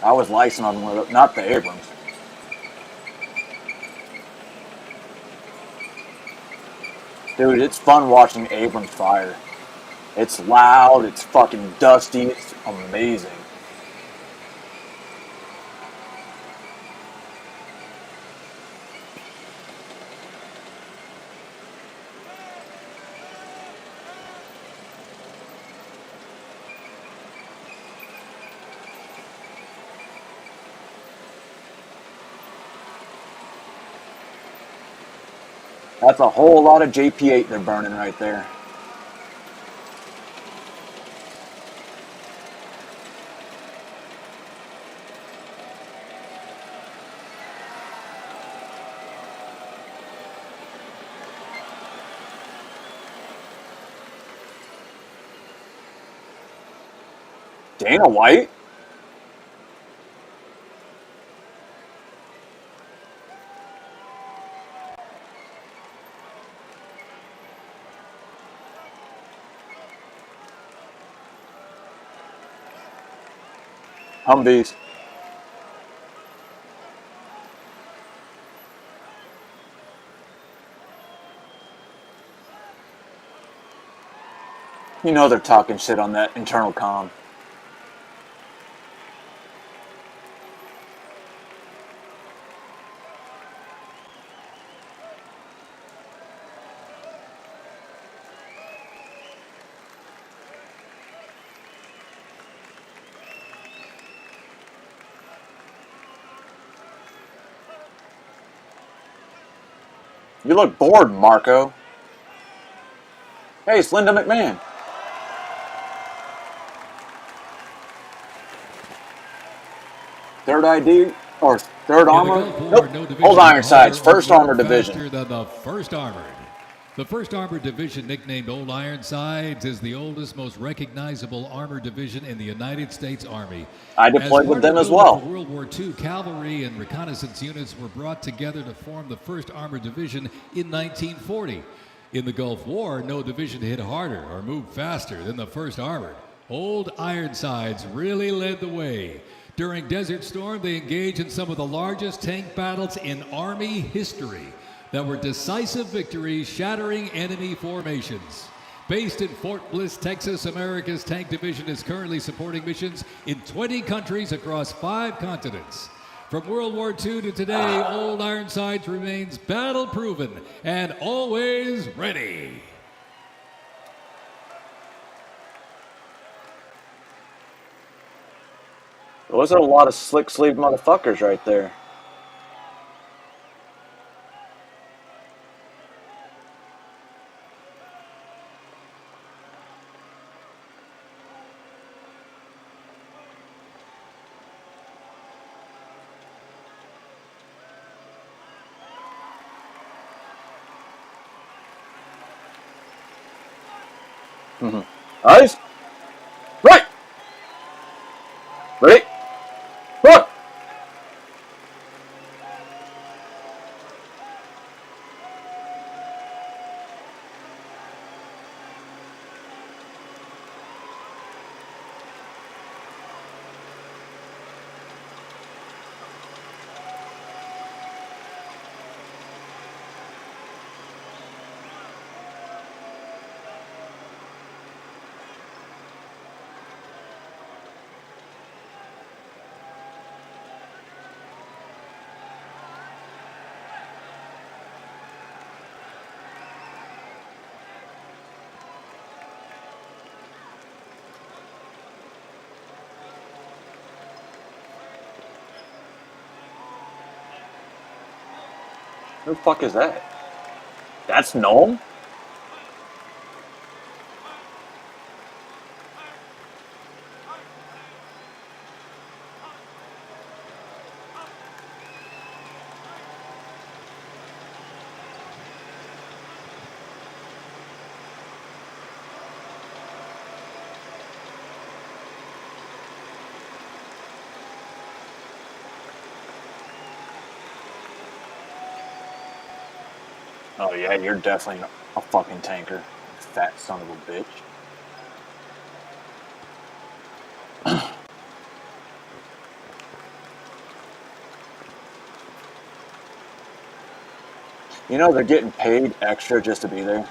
I was licensed on one of those, not the Abrams. Dude, it's fun watching Abrams fire. It's loud, it's fucking dusty, it's amazing. That's a whole lot of JP8 they're burning right there. Dana White? Humvees. You know they're talking shit on that internal comm. You look bored, Marco. Hey, it's Linda McMahon. Third ID or third armor? Nope. Old Ironsides, first armor division. Faster than the first armored. The first armored division, nicknamed Old Ironsides, is the oldest, most recognizable armored division in the United States Army. I deployed with them as well. For World War II, cavalry and reconnaissance units were brought together to form the first armored division in 1940. In the Gulf War, no division hit harder or moved faster than the first armored. Old Ironsides really led the way. During Desert Storm, they engaged in some of the largest tank battles in Army history that were decisive victories, shattering enemy formations. Based in Fort Bliss, Texas, America's Tank Division is currently supporting missions in 20 countries across 5 continents. From World War II to today, Old Ironsides remains battle-proven and always ready. Those are a lot of slick-sleeved motherfuckers right there. Eyes. Right. Ready. Run. Who the fuck is that? That's Gnome? Oh yeah, you're definitely a fucking tanker. Fat son of a bitch. You know they're getting paid extra just to be there.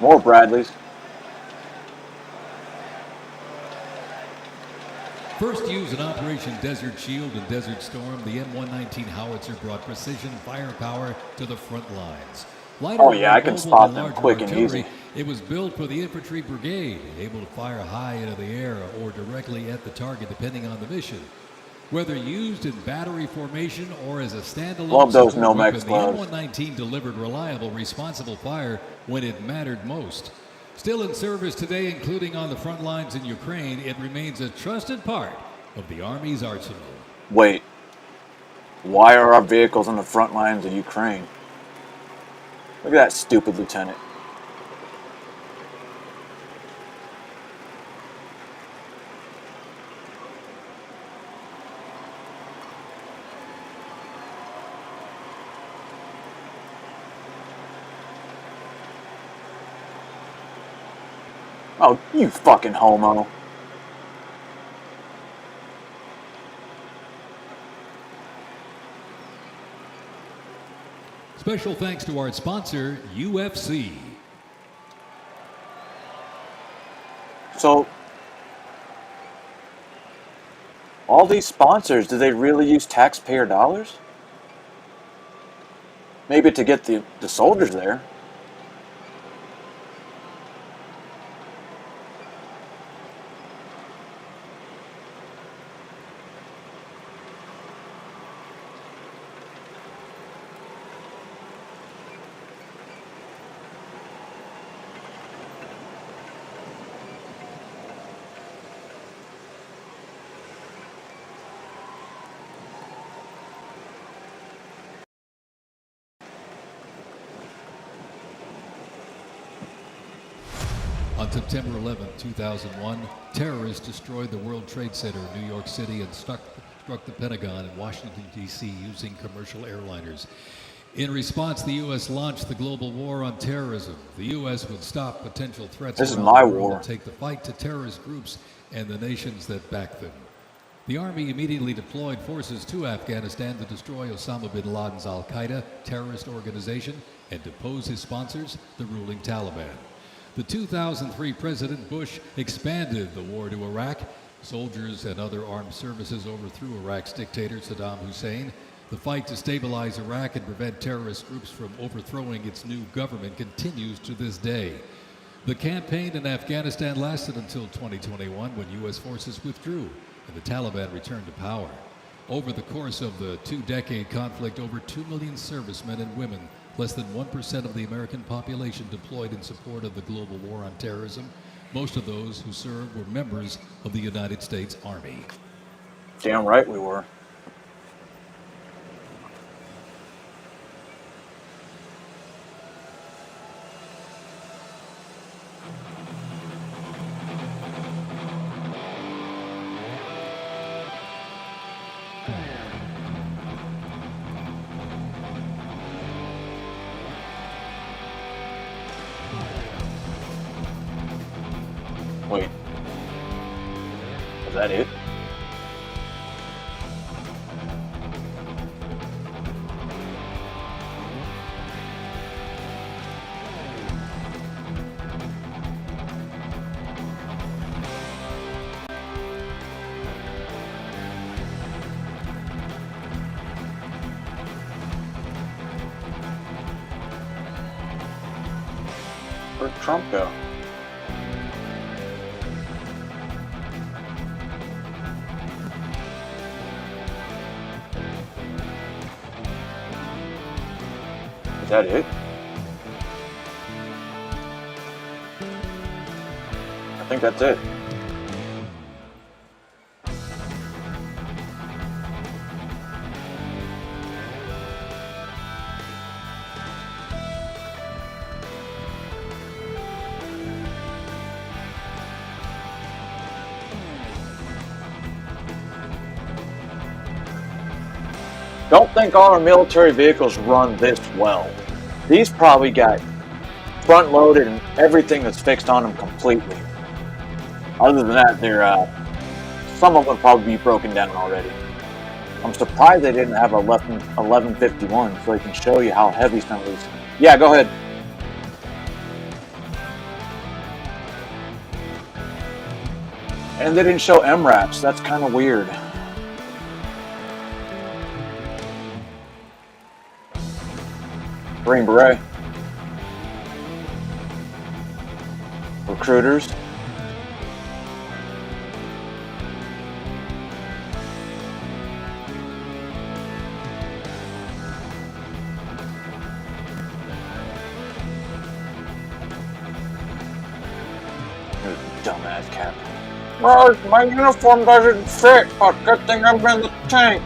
More Bradleys. First used in Operation Desert Shield and Desert Storm, the M119 howitzer brought precision firepower to the front lines. Lighter Oh yeah, I can spot them quick and easy. It was built for the infantry brigade, able to fire high into the air or directly at the target depending on the mission. Whether used in battery formation or as a standalone Love those support Nomex weapon, the gloves. M119 delivered reliable, responsible fire when it mattered most. Still in service today, including on the front lines in Ukraine, it remains a trusted part of the Army's arsenal. Wait. Why are our vehicles on the front lines of Ukraine? Look at that stupid lieutenant. Oh, you fucking homo. Special thanks to our sponsor, UFC. So, all these sponsors, do they really use taxpayer dollars? Maybe to get the soldiers there. On September 11, 2001, terrorists destroyed the World Trade Center in New York City and struck the Pentagon in Washington, D.C. using commercial airliners. In response, the U.S. launched the global war on terrorism. The U.S. would stop potential threats This is around my the world war. and take the fight to terrorist groups and the nations that back them. The Army immediately deployed forces to Afghanistan to destroy Osama bin Laden's al-Qaeda terrorist organization and depose his sponsors, the ruling Taliban. The 2003 President Bush expanded the war to Iraq. Soldiers and other armed services overthrew Iraq's dictator Saddam Hussein. The fight to stabilize Iraq and prevent terrorist groups from overthrowing its new government continues to this day. The campaign in Afghanistan lasted until 2021 when U.S. forces withdrew and the Taliban returned to power. Over the course of the two-decade conflict, over 2 million servicemen and women, less than 1% of the American population, deployed in support of the global war on terrorism. Most of those who served were members of the United States Army. Damn right we were. Wait. Is that it? Where'd Trump go? Is that it? I think that's it. Don't think all our military vehicles run this well. These probably got front loaded and everything that's fixed on them completely. Other than that, they're some of them probably be broken down already. I'm surprised they didn't have a 1151 so they can show you how heavy some of these. Yeah, go ahead. And they didn't show MRAPs. That's kind of weird. Green Beret. Recruiters. Dumbass cap. Well, my uniform doesn't fit, but good thing I'm in the tank.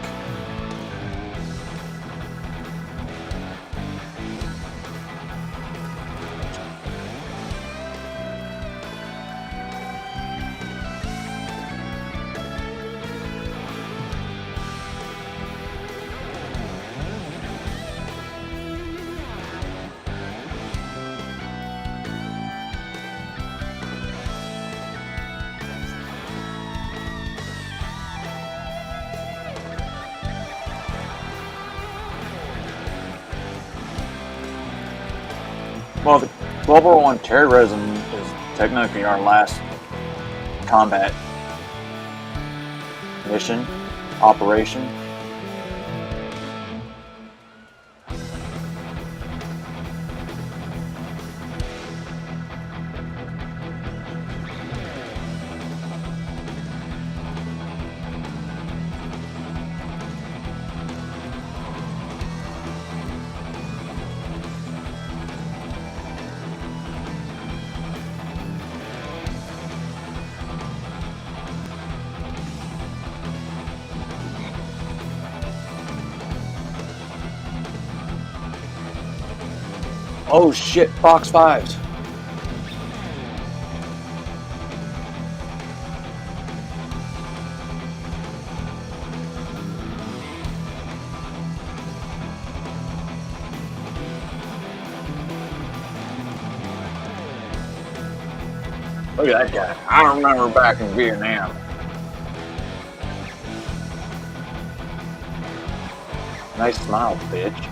Well, the Global War on Terrorism is technically our last combat mission, operation. Oh shit, Fox 5s. Look at that guy. I remember back in Vietnam. Nice smile, bitch.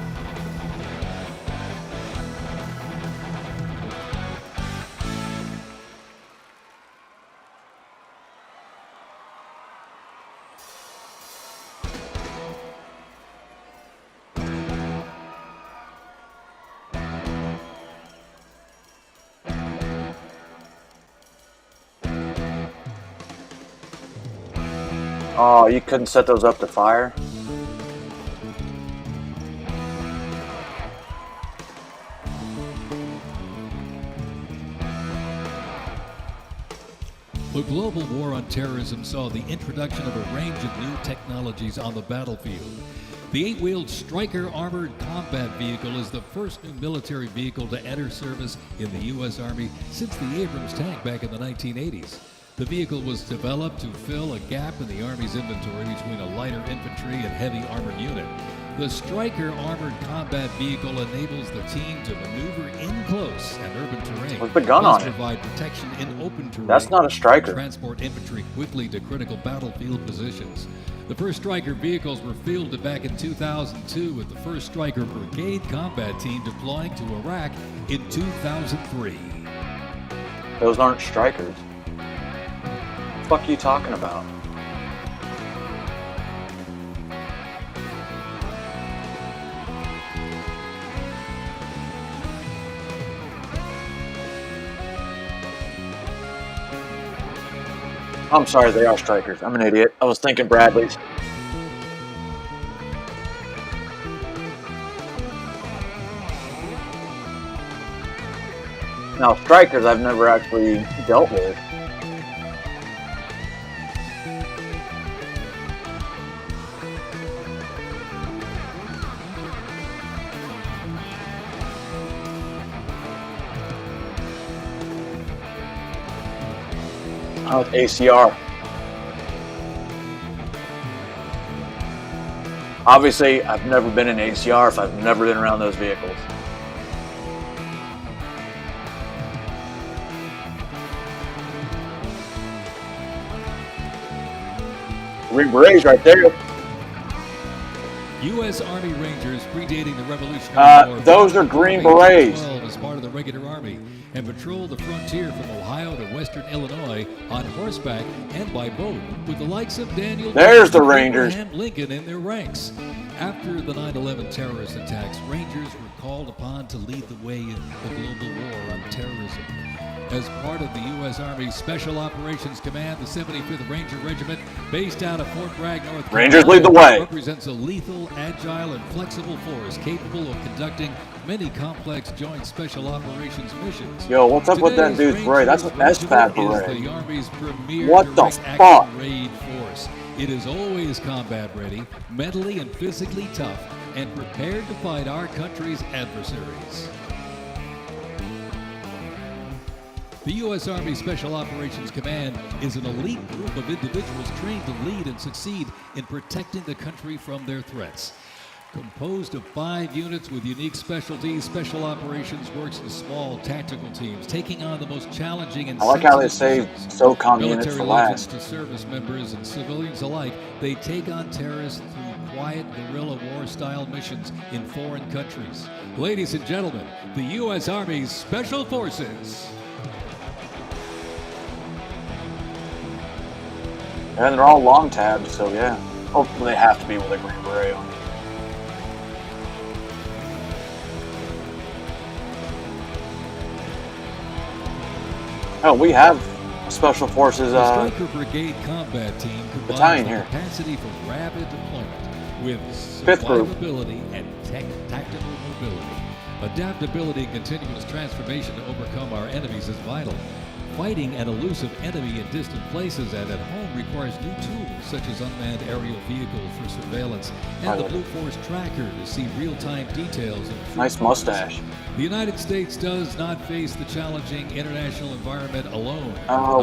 Oh, you couldn't set those up to fire? The global war on terrorism saw the introduction of a range of new technologies on the battlefield. The 8-wheeled Stryker armored combat vehicle is the first new military vehicle to enter service in the U.S. Army since the Abrams tank back in the 1980s. The vehicle was developed to fill a gap in the Army's inventory between a lighter infantry and heavy armored unit. The Stryker armored combat vehicle enables the team to maneuver in close and urban terrain. What's the gun on it? Provide protection in open terrain. That's not a Stryker. Transport infantry quickly to critical battlefield positions. The first Stryker vehicles were fielded back in 2002 with the first Stryker Brigade combat team deploying to Iraq in 2003. Those aren't Strykers. What the fuck are you talking about? I'm sorry, they are Strykers. I'm an idiot. I was thinking Bradleys. Now, Strykers I've never actually dealt with. With ACR. Obviously, I've never been in ACR if I've never been around those vehicles. Green Berets right there. U.S. Army Rangers predating the Revolutionary War. Those are Green Berets. As part of the regular Army and patrolled the frontier from Ohio to western Illinois on horseback and by boat with the likes of Daniel There's the Rangers. and Lincoln in their ranks. After the 9/11 terrorist attacks, Rangers were called upon to lead the way in the global war on terrorism. As part of the U.S. Army Special Operations Command, the 75th Ranger Regiment, based out of Fort Bragg, North Carolina, Rangers lead the way. Represents a lethal, agile, and flexible force capable of conducting many complex joint special operations missions. Yo, what's up with that dude's beret? That's an SFAT is beret. the Army's premier What the direct fuck? action raid force. It is always combat ready, mentally and physically tough, and prepared to fight our country's adversaries. The U.S. Army Special Operations Command is an elite group of individuals trained to lead and succeed in protecting the country from their threats. Composed of 5 units with unique specialties, Special Operations works in small tactical teams, taking on the most challenging and I like how they sensitive say missions. SOCOM units Military for legends last. to service members and civilians alike, they take on terrorists through quiet guerrilla war-style missions in foreign countries. Ladies and gentlemen, the U.S. Army's Special Forces. And they're all long tabs, so yeah. Hopefully they have to be with a green beret on. Oh, we have a Special Forces The Striker Brigade combat team battalion combines the here. capacity for rapid deployment with Fifth group. survivability and tactical mobility. Adaptability and continuous transformation to overcome our enemies is vital. Fighting an elusive enemy in distant places and at home requires new tools such as unmanned aerial vehicles for surveillance and the Blue Force tracker to see real-time details. Of nice mustache. The United States does not face the challenging international environment alone.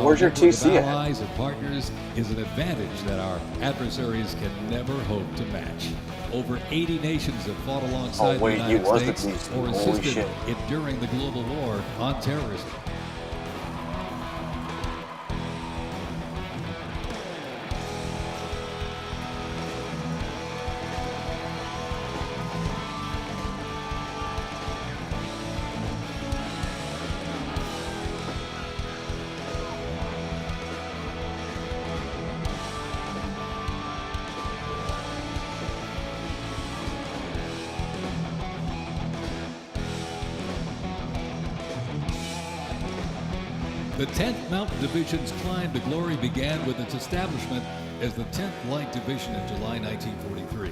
Where's your TC at? Allies and partners is an advantage that our adversaries can never hope to match. Over 80 nations have fought alongside the United States or assisted it during the global war on terrorism. The 10th Mountain Division's climb to glory began with its establishment as the 10th Light Division in July 1943,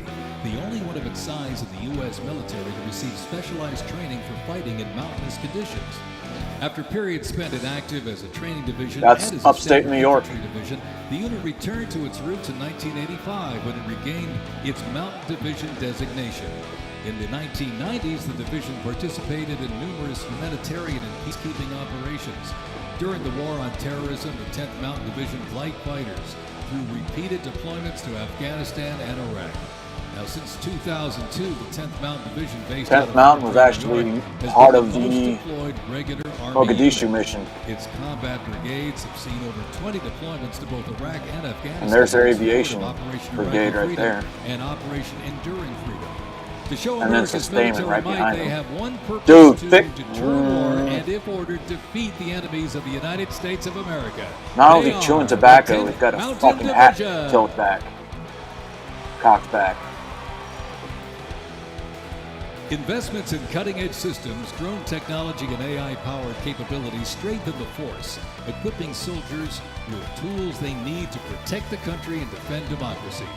the only one of its size in the U.S. military to receive specialized training for fighting in mountainous conditions. After periods spent inactive as a training division and as a upstate New York division, the unit returned to its roots in 1985 when it regained its Mountain Division designation. In the 1990s, the division participated in numerous humanitarian and peacekeeping operations. During the war on terrorism, the 10th Mountain Division flight fighters through repeated deployments to Afghanistan and Iraq. Now, since 2002, the 10th Mountain Division based 10th Mountain was actually part of the Mogadishu mission. Its combat brigades have seen over 20 deployments to both Iraq and Afghanistan. And there's their aviation brigade right there. And Operation Enduring Freedom. To show and then America's sustainment right might, behind they them. have one purpose Dude, to deter war and, if ordered, defeat the enemies of the United States of America. Not only chewing tobacco, he's got a fucking hat tilt back. Cocked back. Investments in cutting-edge systems, drone technology, and AI-powered capabilities strengthen the force, equipping soldiers with tools they need to protect the country and defend democracy.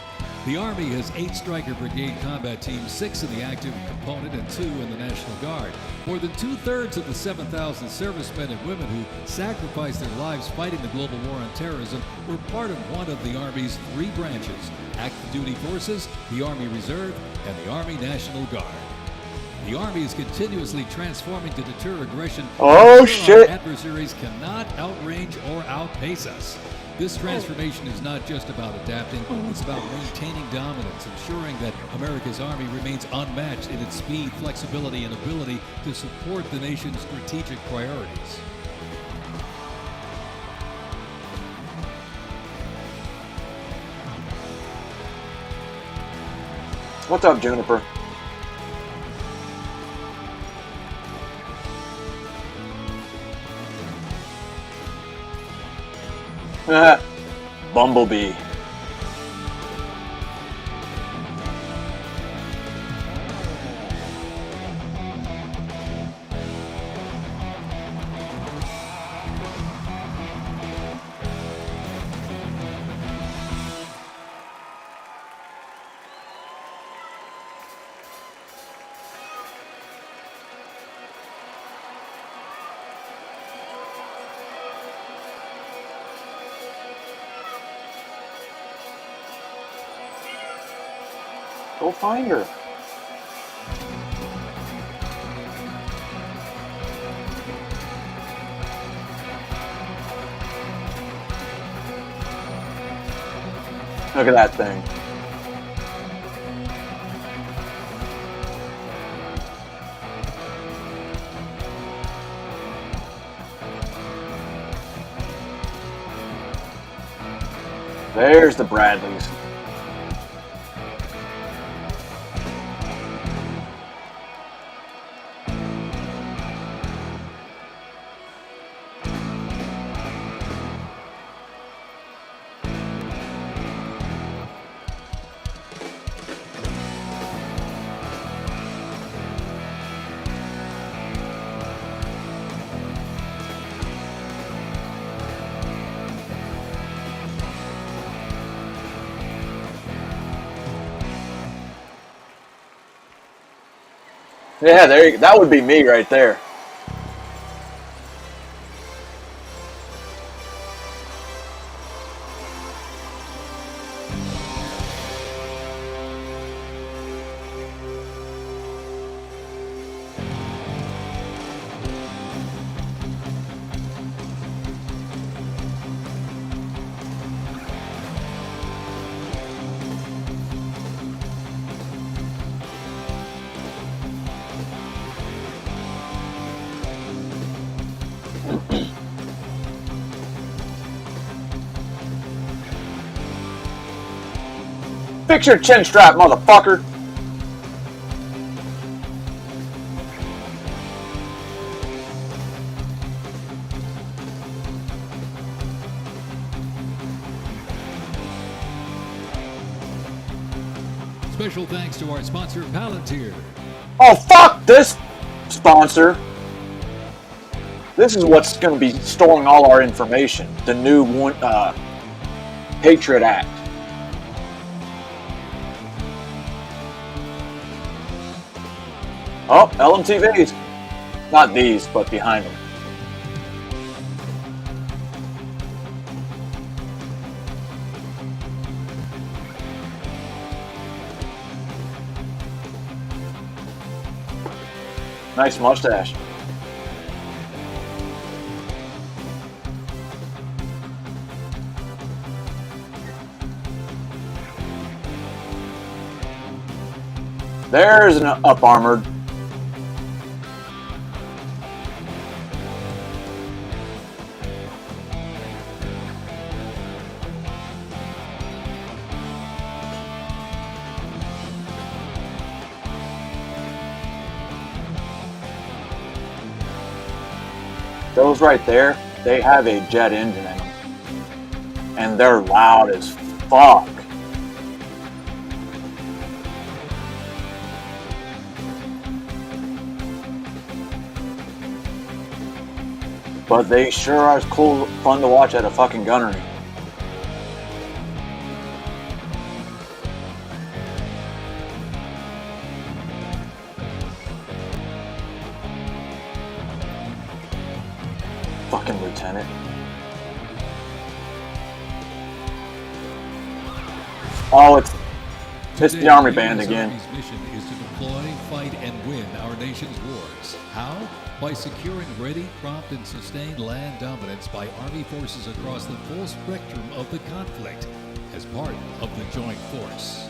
The Army has 8 Striker Brigade combat teams, 6 in the active component and 2 in the National Guard. More than 2/3 of the 7,000 servicemen and women who sacrificed their lives fighting the global war on terrorism were part of one of the Army's 3 branches: active duty forces, the Army Reserve, and the Army National Guard. The Army is continuously transforming to deter aggression. Oh, shit! Our adversaries cannot outrange or outpace us. This transformation is not just about adapting, it's about maintaining dominance, ensuring that America's Army remains unmatched in its speed, flexibility, and ability to support the nation's strategic priorities. What's up, Juniper? Bumblebee. Go find her. Look at that thing. There's the Bradleys. Yeah, there. That would be me right there. Fix your chin strap, motherfucker. Special thanks to our sponsor, Palantir. Oh, fuck this sponsor. This is what's going to be storing all our information. The new Patriot Act. Oh, LMTVs. Not these, but behind them. Nice mustache. There's an up-armored. Those right there, they have a jet engine in them. And they're loud as fuck. But they sure are cool, fun to watch at a fucking gunnery. Fucking lieutenant. Oh, it's the Army Band again. Army's mission is to deploy, fight, and win our nation's wars. How? By securing ready, prompt, and sustained land dominance by Army forces across the full spectrum of the conflict as part of the Joint Force.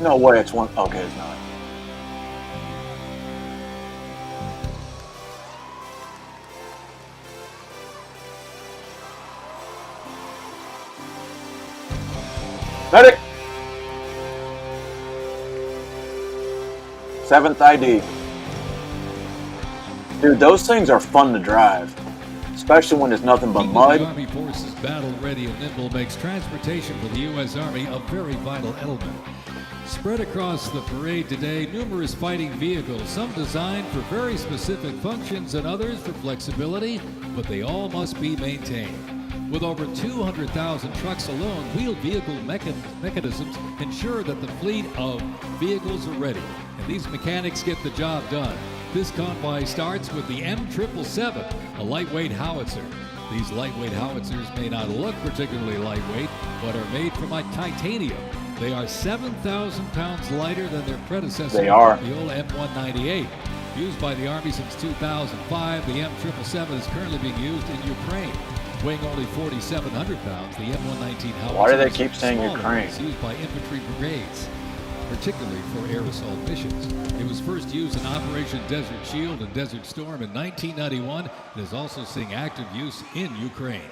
No way, it's one. Okay, it's not. Medic! 7th ID. Dude, those things are fun to drive. Especially when there's nothing but mud. The Army forces battle ready and nimble makes transportation for the U.S. Army a very vital element. Spread across the parade today, numerous fighting vehicles, some designed for very specific functions and others for flexibility, but they all must be maintained. With over 200,000 trucks alone, wheeled vehicle mechanisms ensure that the fleet of vehicles are ready, and these mechanics get the job done. This convoy starts with the M777, a lightweight howitzer. These lightweight howitzers may not look particularly lightweight, but are made from titanium. They are 7,000 pounds lighter than their predecessor, They are. the old M198. Used by the Army since 2005, the M777 is currently being used in Ukraine. Weighing only 4,700 pounds, the M119 howitzer Why do they is keep saying smaller. Ukraine? It's used by infantry brigades, particularly for air assault missions. It was first used in Operation Desert Shield and Desert Storm in 1991 and is also seeing active use in Ukraine.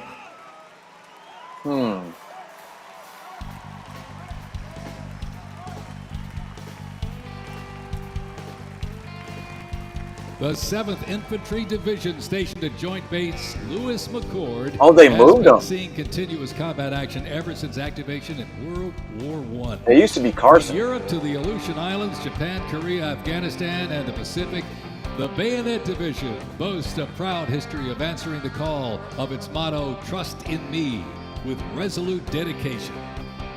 The 7th Infantry Division, stationed at Joint Base Lewis McChord, Oh, they has moved been them. seeing continuous combat action ever since activation in World War I. They used to be From Carson. Europe to the Aleutian Islands, Japan, Korea, Afghanistan, and the Pacific, The Bayonet Division boasts a proud history of answering the call of its motto, "Trust in Me," with resolute dedication.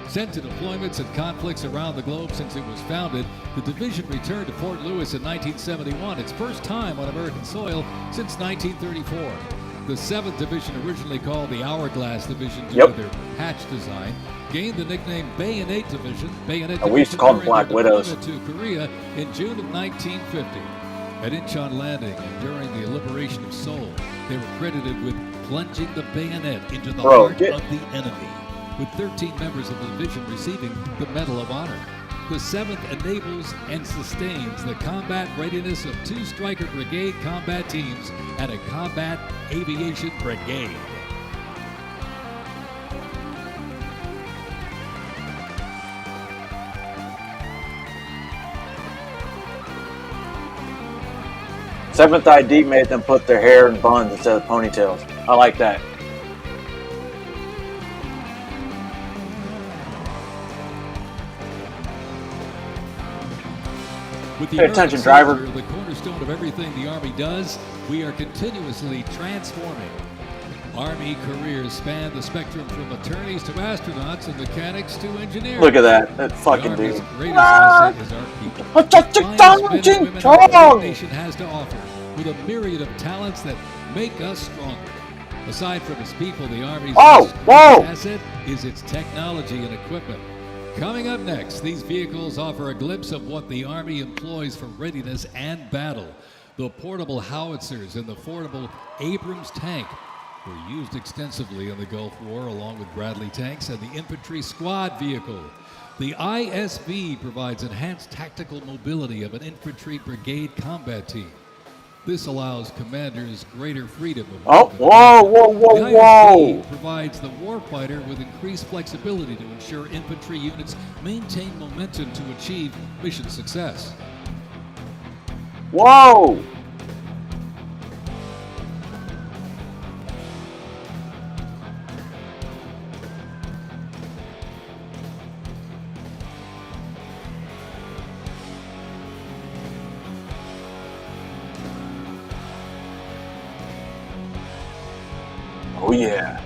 Sent to deployments and conflicts around the globe since it was founded, the division returned to Fort Lewis in 1971, its first time on American soil since 1934. The 7th Division, originally called the Hourglass Division due to their patch design, gained the nickname Bayonet Division. We used to call them Black Widows. To Korea in June of 1950. At Incheon Landing and during the liberation of Seoul, they were credited with plunging the bayonet into the heart of the enemy, with 13 members of the division receiving the Medal of Honor. The 7th enables and sustains the combat readiness of 2 Stryker Brigade combat teams and a Combat Aviation Brigade. Seventh ID made them put their hair in buns instead of ponytails. I like that. With the Pay attention, driver. The cornerstone of everything the Army does, we are continuously transforming. Army careers span the spectrum from attorneys to astronauts and mechanics to engineers. Look at that fucking the dude. Greatest asset is our people. The nation has to offer, with a myriad of talents that make us stronger. Aside from its people, the Army's asset is its technology and equipment. Coming up next, these vehicles offer a glimpse of what the Army employs for readiness and battle. The portable howitzers and the portable Abrams tank were used extensively in the Gulf War, along with Bradley tanks and the infantry squad vehicle. The ISV provides enhanced tactical mobility of an infantry brigade combat team. This allows commanders greater freedom of movement. The ISV provides the warfighter with increased flexibility to ensure infantry units maintain momentum to achieve mission success. Whoa! Oh yeah.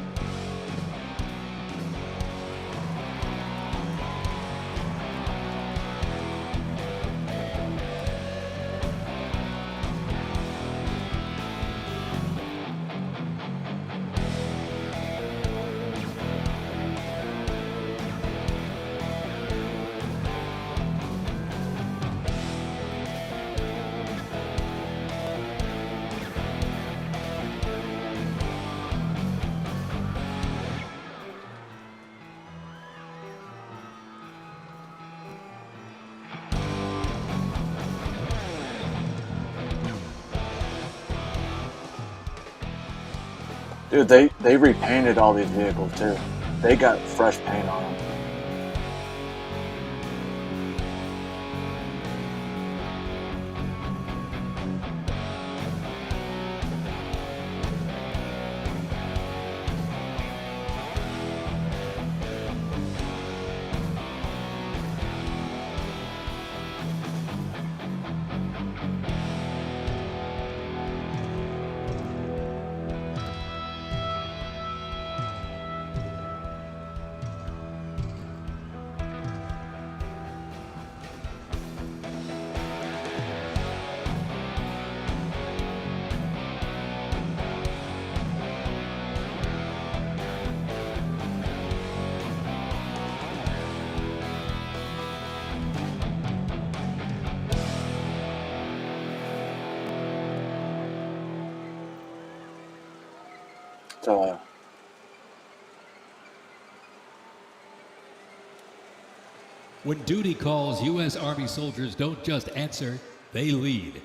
Dude, they repainted all these vehicles too. They got fresh paint on them. When duty calls, U.S. Army soldiers don't just answer, they lead.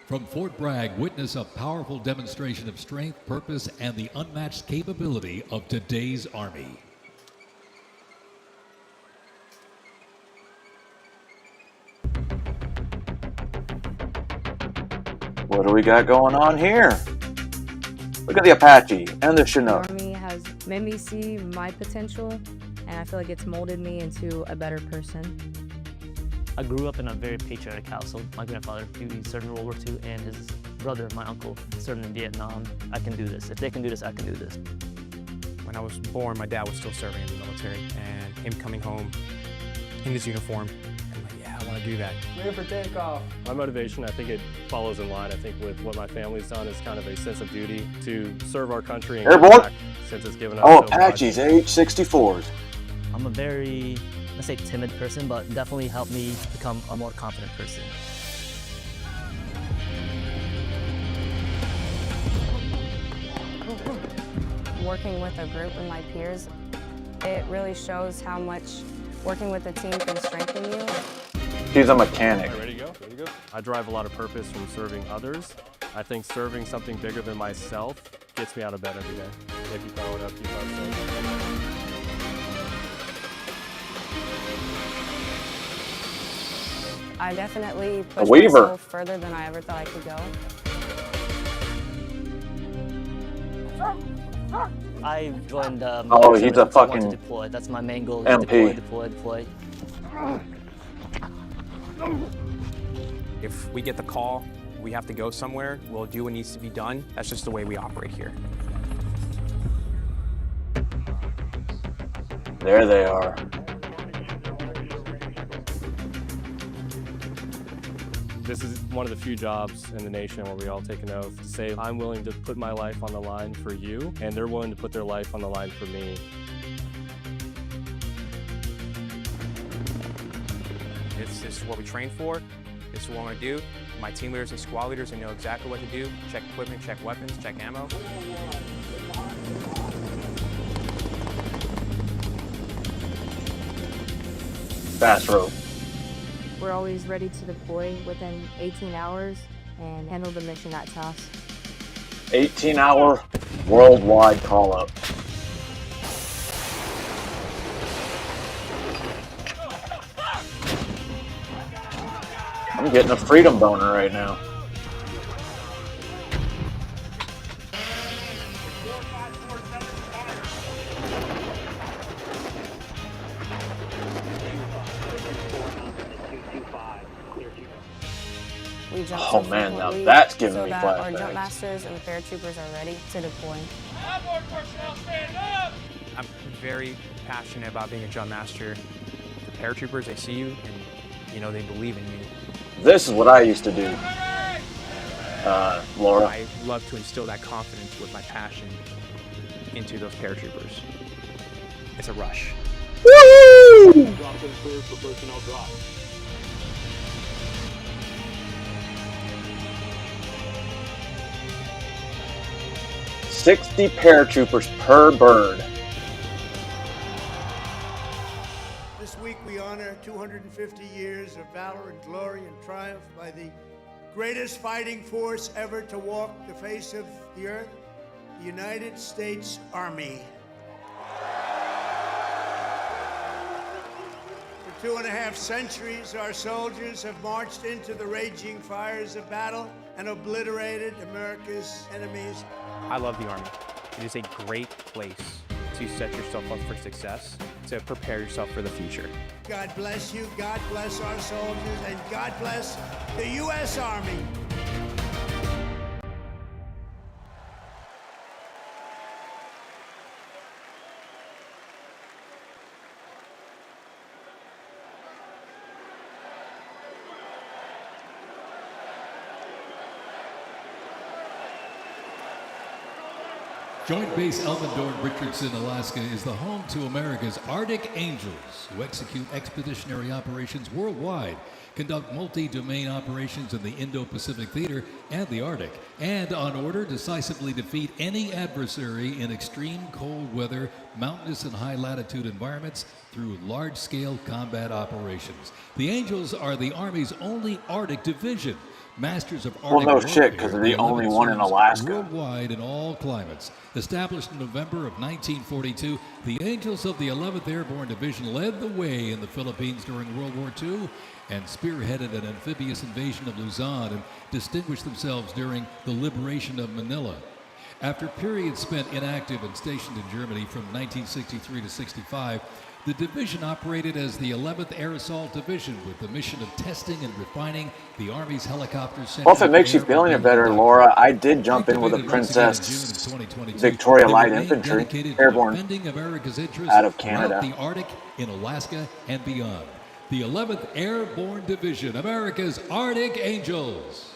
From Fort Bragg, witness a powerful demonstration of strength, purpose, and the unmatched capability of today's Army. What do we got going on here? Look at the Apache and the Chinook. The Army has made me see my potential, and I feel like it's molded me into a better person. I grew up in a very patriotic household. My grandfather, he served in World War II, and his brother, my uncle, served in Vietnam. I can do this. If they can do this, I can do this. When I was born, my dad was still serving in the military, and him coming home in his uniform, I'm like, yeah, I want to do that. Ready for takeoff. My motivation, I think it follows in line. I think with what my family's done is kind of a sense of duty to serve our country and give back since it's given us Oh, so Apaches, much. H-64s. I'm a very, let's say, timid person, but definitely helped me become a more confident person. Working with a group and my peers, it really shows how much working with a team can strengthen you. He's a mechanic. Ready to go? Ready to go? I derive a lot of purpose from serving others. I think serving something bigger than myself gets me out of bed every day. If you follow it up, you follow it up. I definitely pushed Weaver. myself further than I ever thought I could go. I joined Oh, he's a because I want fucking to deploy. That's my main goal. MP. Deploy. If we get the call, we have to go somewhere, we'll do what needs to be done. That's just the way we operate here. There they are. This is one of the few jobs in the nation where we all take an oath to say, I'm willing to put my life on the line for you, and they're willing to put their life on the line for me. This is what we train for. This is what I want to do. My team leaders and squad leaders, they know exactly what to do. Check equipment, check weapons, check ammo. Fast rope. We're always ready to deploy within 18 hours and handle the mission at task. 18-hour worldwide call-up. I'm getting a freedom boner right now. We jump Oh so man, now frequently that's giving so me that our jump flashbacks. masters and the paratroopers are ready to deploy. I'm very passionate about being a jump master. The paratroopers, they see you and, you know, they believe in you. This is what I used to do, Laura. I love to instill that confidence with my passion into those paratroopers. It's a rush. Woo! Drop them clear for personnel drop. $60 paratroopers per bird. This week we honor 250 years of valor and glory and triumph by the greatest fighting force ever to walk the face of the earth, the United States Army. For 2.5 centuries, our soldiers have marched into the raging fires of battle and obliterated America's enemies. I love the Army. It is a great place to set yourself up for success, to prepare yourself for the future. God bless you, God bless our soldiers, and God bless the U.S. Army. Joint Base Elmendorf-Richardson, Alaska is the home to America's Arctic Angels, who execute expeditionary operations worldwide, conduct multi-domain operations in the Indo-Pacific Theater and the Arctic, and on order decisively defeat any adversary in extreme cold weather, mountainous and high-latitude environments through large-scale combat operations. The Angels are the Army's only Arctic division, masters of Arctic Well, no shit, because warfare, they're the only one in Alaska. Worldwide in all climates. Established in November of 1942, the Angels of the 11th Airborne Division led the way in the Philippines during World War II and spearheaded an amphibious invasion of Luzon and distinguished themselves during the liberation of Manila. After periods spent inactive and stationed in Germany from 1963 to 65, the division operated as the 11th Air Assault Division with the mission of testing and refining the Army's helicopters. Well, if it makes you feel any better, Laura, I did jump in with a Princess Victoria Light Infantry, airborne, America's interests out of Canada. throughout the Arctic, in Alaska, and beyond. The 11th Airborne Division, America's Arctic Angels.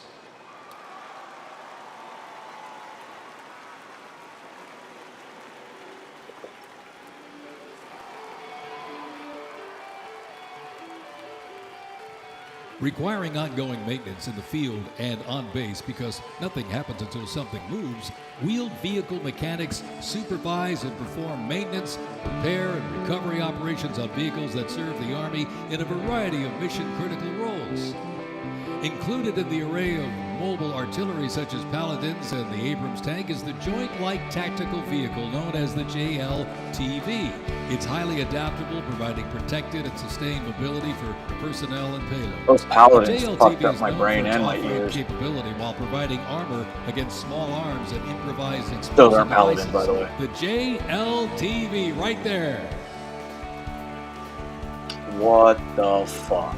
Requiring ongoing maintenance in the field and on base because nothing happens until something moves, wheeled vehicle mechanics supervise and perform maintenance, repair, and recovery operations on vehicles that serve the Army in a variety of mission-critical roles. Included in the array of mobile artillery such as Paladins and the Abrams tank is the Joint Light Tactical Vehicle known as the JLTV. It's highly adaptable, providing protected and sustained mobility for personnel and payload. Those Paladins fucked up my brain and my ears. Capability while providing armor against small arms and improvised explosive Those aren't Paladins, devices. by the way. The JLTV, right there. What the fuck?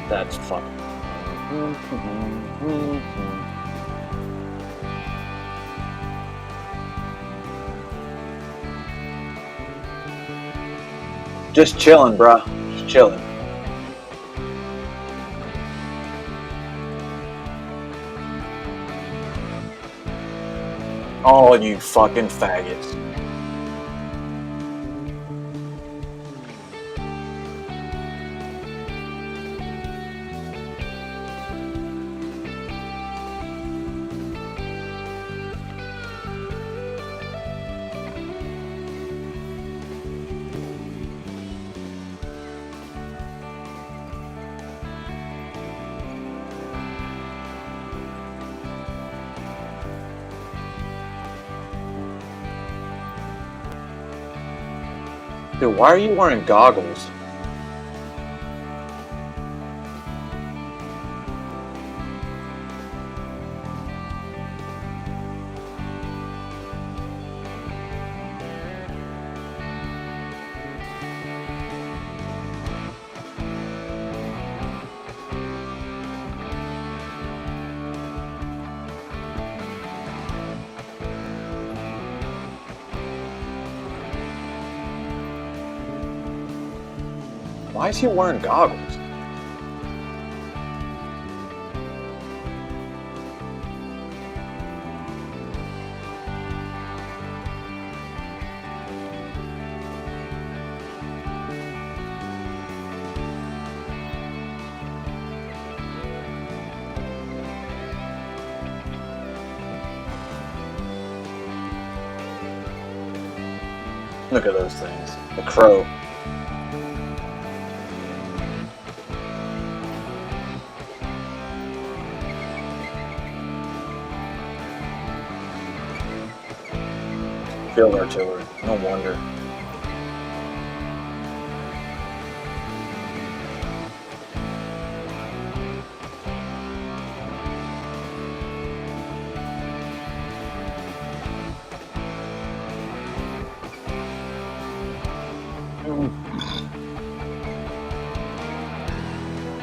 That's fucking. Just chilling, bruh. Just chilling. Oh, you fucking faggots. Dude, why are you wearing goggles? Why is he wearing goggles? Look at those things. The crow. Field artillery. No wonder.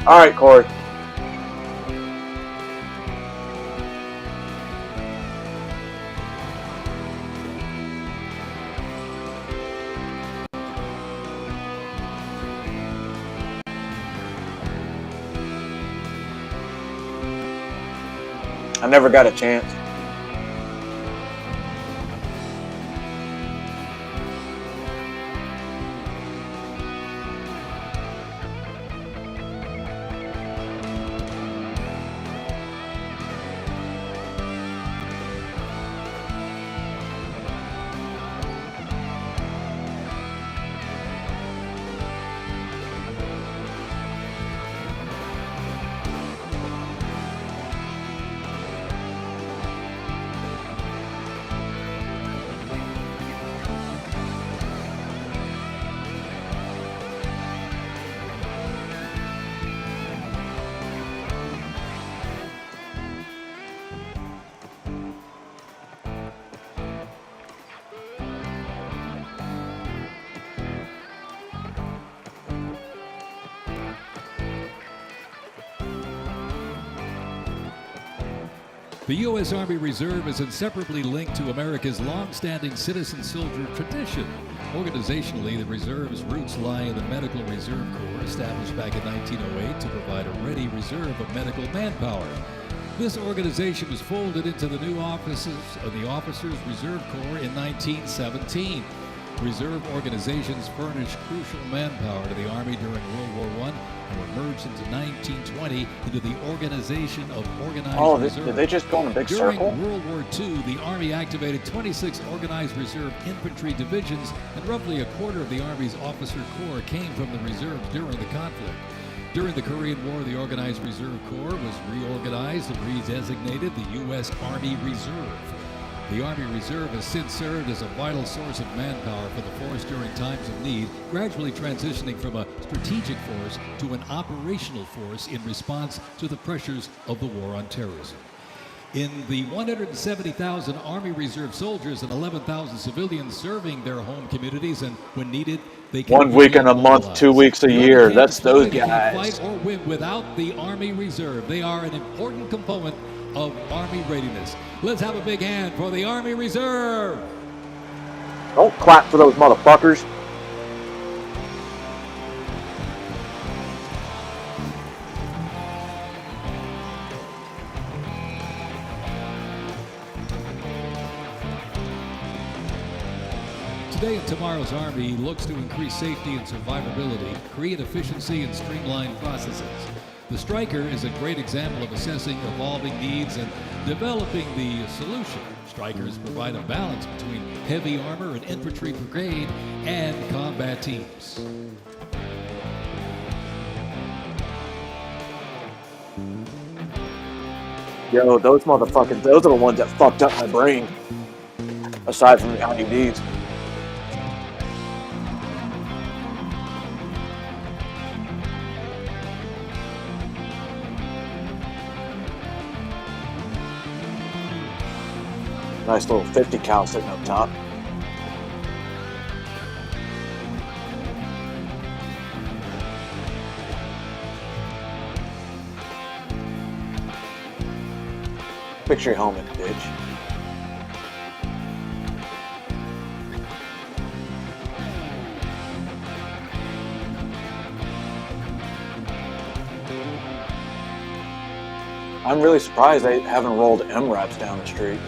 All right, Corey. I never got a chance. The U.S. Army Reserve is inseparably linked to America's long-standing citizen soldier tradition. Organizationally, the Reserve's roots lie in the Medical Reserve Corps, established back in 1908 to provide a ready reserve of medical manpower. This organization was folded into the new offices of the Officers Reserve Corps in 1917. Reserve organizations furnished crucial manpower to the Army during World War I and were merged into 1920 into the Organization of Organized Reserve. Did they just go in a big During circle? World War II, the Army activated 26 Organized Reserve infantry divisions, and roughly a quarter of the Army's officer corps came from the reserves during the conflict. During the Korean War, the Organized Reserve Corps was reorganized and redesignated the U.S. Army Reserve. The Army Reserve has since served as a vital source of manpower for the force during times of need, gradually transitioning from a strategic force to an operational force in response to the pressures of the war on terrorism. In the 170,000 Army Reserve soldiers and 11,000 civilians serving their home communities, and when needed, they can 1 week in a month, 2 weeks a year. That's those they can't guys. fight or win without the Army Reserve. They are an important component of Army readiness. Let's have a big hand for the Army Reserve. Don't clap for those motherfuckers. Today and tomorrow's Army looks to increase safety and survivability, create efficiency, and streamline processes. The Stryker is a great example of assessing evolving needs and developing the solution. Strykers provide a balance between heavy armor and infantry brigade and combat teams. Yo, those motherfuckers, those are the ones that fucked up my brain. Aside from the IUDs. Nice little 50 cal sitting up top. Picture your helmet, bitch. I'm really surprised they haven't rolled MRAPs down the street.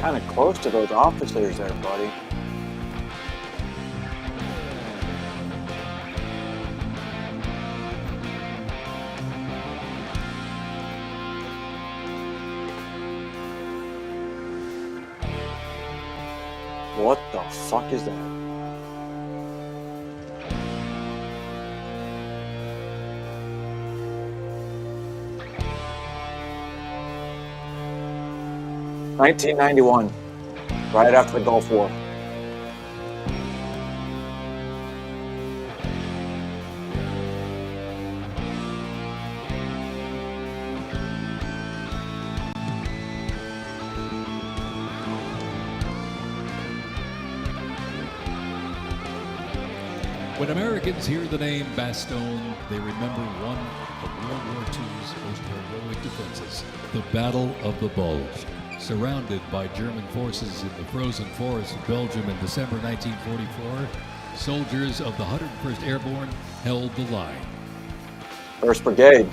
Kind of close to those officers there, buddy. What the fuck is that? $1991, right after the Gulf War. When Americans hear the name Bastogne, they remember one of World War II's most heroic defenses, the Battle of the Bulge. Surrounded by German forces in the frozen forests of Belgium in December 1944, soldiers of the 101st Airborne held the line. 1st Brigade.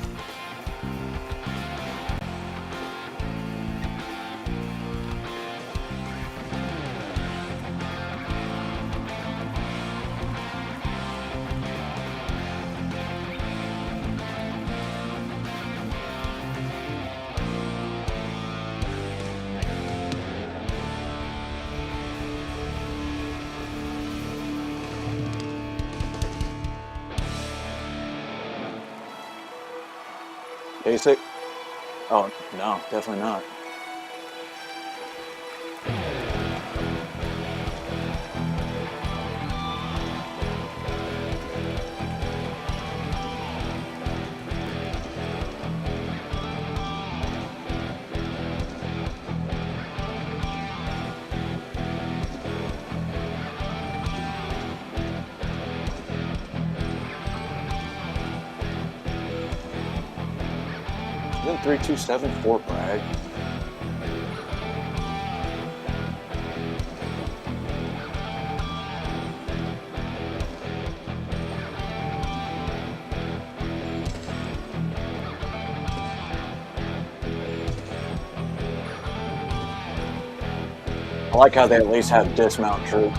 Basic? Oh, no, definitely not. Isn't 3274 brag? I like how they at least have dismount troops.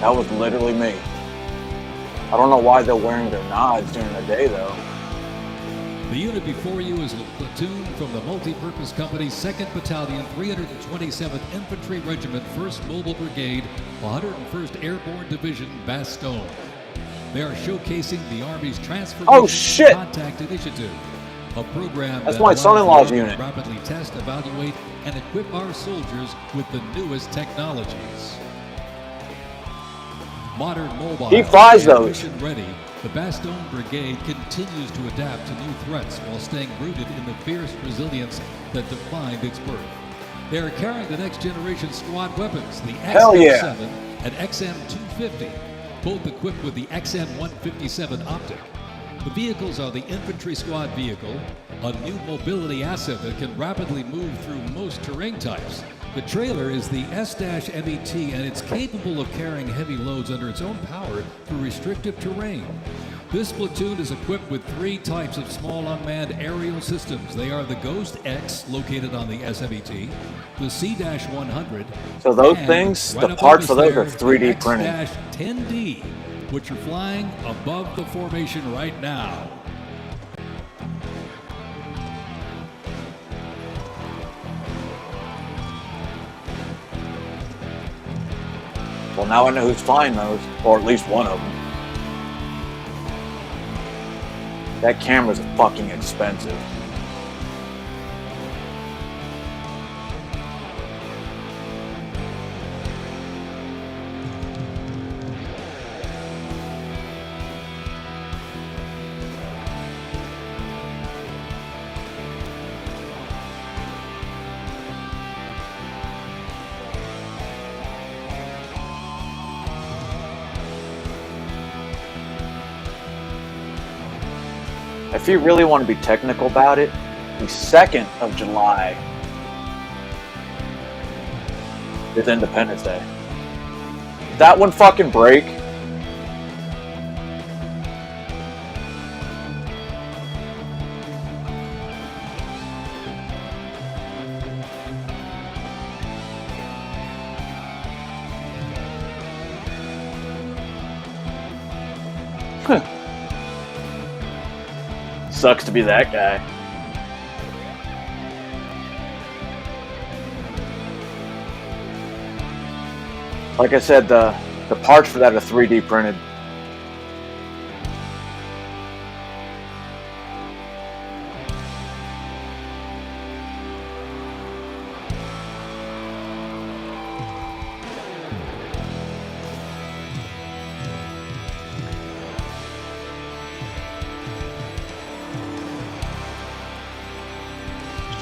That was literally me. I don't know why they're wearing their nods during the day, though. The unit before you is a platoon from the Multi-Purpose Company's 2nd Battalion, 327th Infantry Regiment, 1st Mobile Brigade, 101st Airborne Division, Bastogne. They are showcasing the Army's Transformation Contact Initiative, a program That's that my allows son-in-law's the Army unit. to rapidly test, evaluate, and equip our soldiers with the newest technologies. Modern mobile He flies and those. mission ready, the Bastogne Brigade continues to adapt to new threats while staying rooted in the fierce resilience that defined its birth. They are carrying the next generation squad weapons, the Hell yeah. XM7 and XM250, both equipped with the XM157 optic. The vehicles are the infantry squad vehicle, a new mobility asset that can rapidly move through most terrain types. The trailer is the S-MET, and it's capable of carrying heavy loads under its own power through restrictive terrain. This platoon is equipped with 3 types of small unmanned aerial systems. They are the Ghost X, located on the S-MET, the C-100, So those and things, right the above parts us for those there, are 3D printed. the X-10D, which are flying above the formation right now. Well, now I know who's flying those, or at least one of them. That camera's fucking expensive. If you really want to be technical about it, the 2nd of July is Independence Day. Did that one fucking break? Sucks to be that guy. Like I said, the parts for that are 3D printed.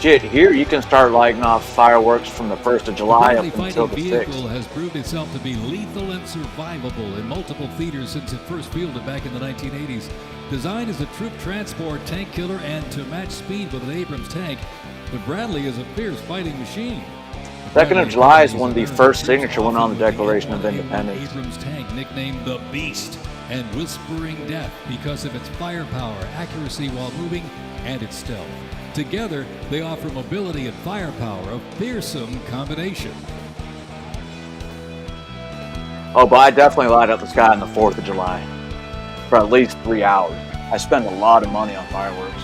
Shit, here you can start lighting off fireworks from the 1st of July up The until fighting the vehicle 6th. has proved itself to be lethal and survivable in multiple theaters since it first fielded back in the 1980s. Designed as a troop transport, tank killer, and to match speed with an Abrams tank, the Bradley is a fierce fighting machine. 2nd of July is when the first signature went on the Declaration of Independence. Abrams tank nicknamed the Beast and Whispering Death because of its firepower, accuracy while moving, and its stealth. Together, they offer mobility and firepower, a fearsome combination. Oh, but I definitely light up the sky on the 4th of July for at least 3 hours. I spend a lot of money on fireworks.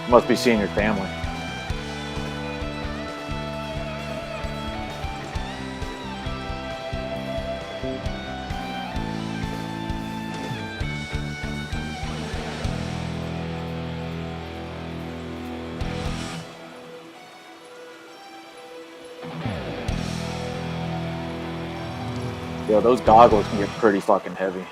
Must be seeing your family. Yo, those goggles can get pretty fucking heavy.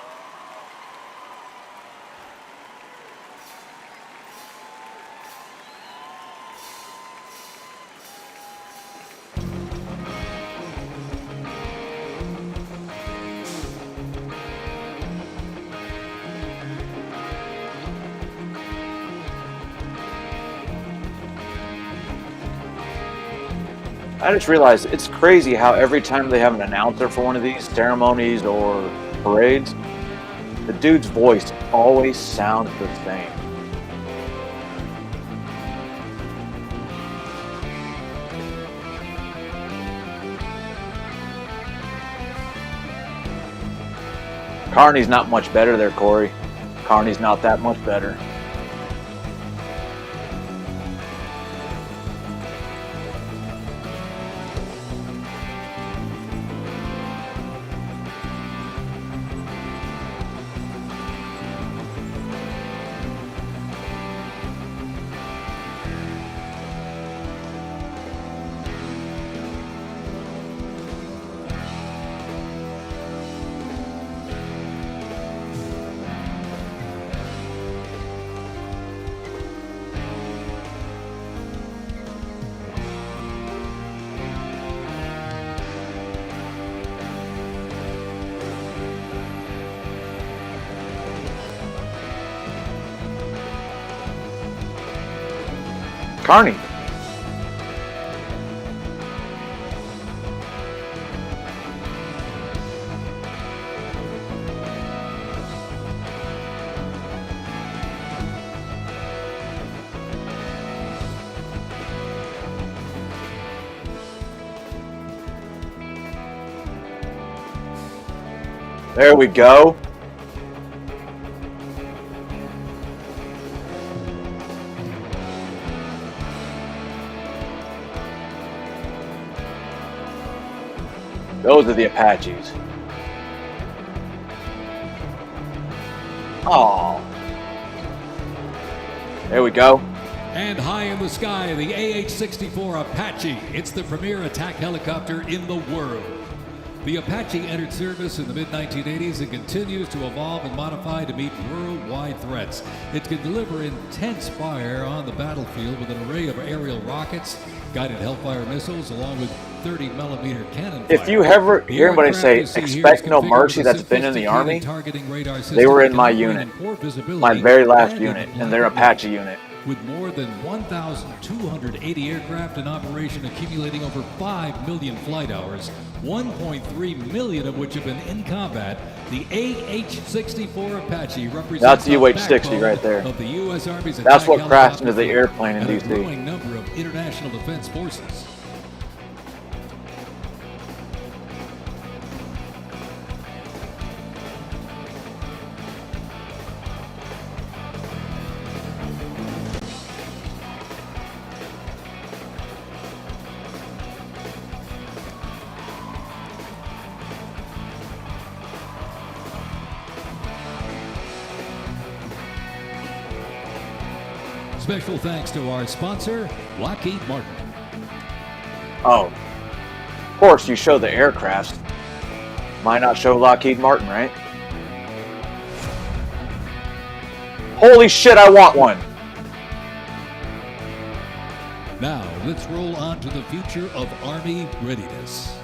I just realized it's crazy how every time they have an announcer for one of these ceremonies or parades, the dude's voice always sounds the same. Carney's not much better there, Corey. Carney's not that much better. Carney. There we go. Those are the Apaches. Oh. There we go. And high in the sky, the AH-64 Apache. It's the premier attack helicopter in the world. The Apache entered service in the mid-1980s and continues to evolve and modify to meet worldwide threats. It can deliver intense fire on the battlefield with an array of aerial rockets, guided Hellfire missiles, along with 30mm cannon fire. If you ever hear anybody say, expect no mercy that's been in the Army, they were in my unit, my very last unit, and they're Apache unit. With more than 1,280 aircraft in operation accumulating over 5 million flight hours, 1.3 million of which have been in combat, the AH-64 Apache represents That's the UH-60 right there. of the U.S. Army's That's what attack crashed into the helicopter airplane in and a D.C. growing number of international defense forces. Special thanks to our sponsor, Lockheed Martin. Oh. Of course, you show the aircraft. Might not show Lockheed Martin, right? Holy shit, I want one! Now, let's roll on to the future of Army readiness.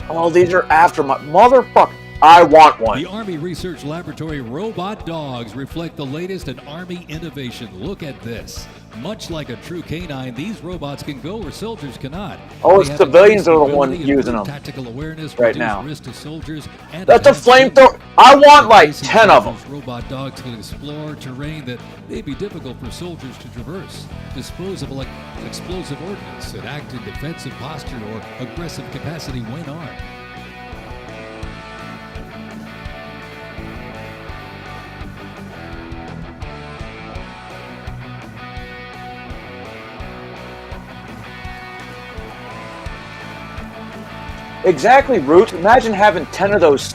Oh, these are after my... Motherfucker! I want one. The Army Research Laboratory robot dogs reflect the latest in Army innovation. Look at this. Much like a true canine, these robots can go where soldiers cannot. Oh, They have civilians are the increased ones ability, using improved them tactical awareness, right reduced now. risk to soldiers, and That's a enhanced flamethrower. I want like 10 of them. Robot dogs can explore terrain that may be difficult for soldiers to traverse, dispose of explosive ordnance, and act in defensive posture or aggressive capacity when armed. Exactly, Roots. Imagine having 10 of those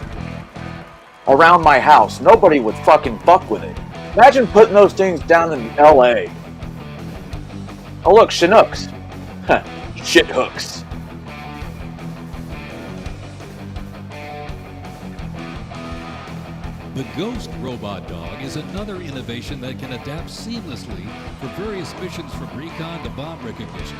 around my house. Nobody would fucking fuck with it. Imagine putting those things down in LA. Oh look, Chinooks. Shit hooks. The Ghost Robot Dog is another innovation that can adapt seamlessly for various missions from recon to bomb recognition.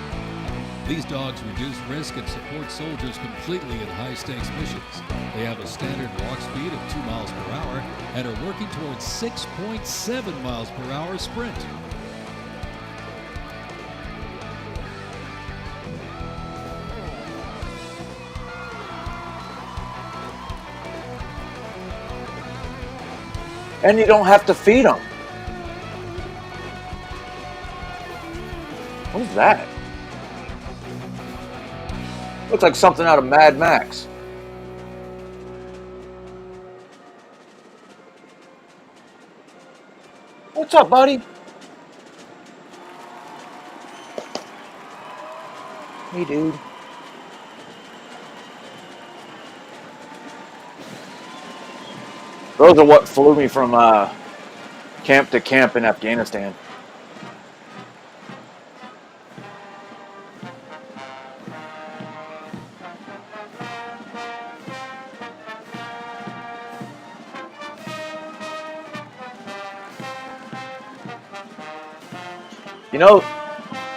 These dogs reduce risk and support soldiers completely in high-stakes missions. They have a standard walk speed of 2 miles per hour and are working towards 6.7 miles per hour sprint. And you don't have to feed them. What is that? Looks like something out of Mad Max. What's up, buddy? Hey, dude. Those are what flew me from camp to camp in Afghanistan. You know,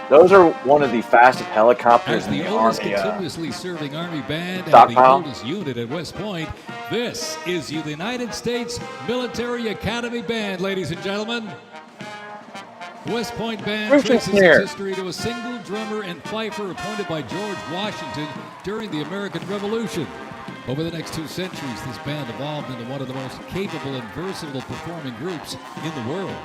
those are one of the fastest helicopters As in the the oldest Army. continuously serving Army band and the Stockpile. oldest unit at West Point, this is the United States Military Academy Band, ladies and gentlemen. The West Point Band Roots and traces its snare. history to a single drummer and fifer appointed by George Washington during the American Revolution. Over the next 2 centuries, this band evolved into one of the most capable and versatile performing groups in the world.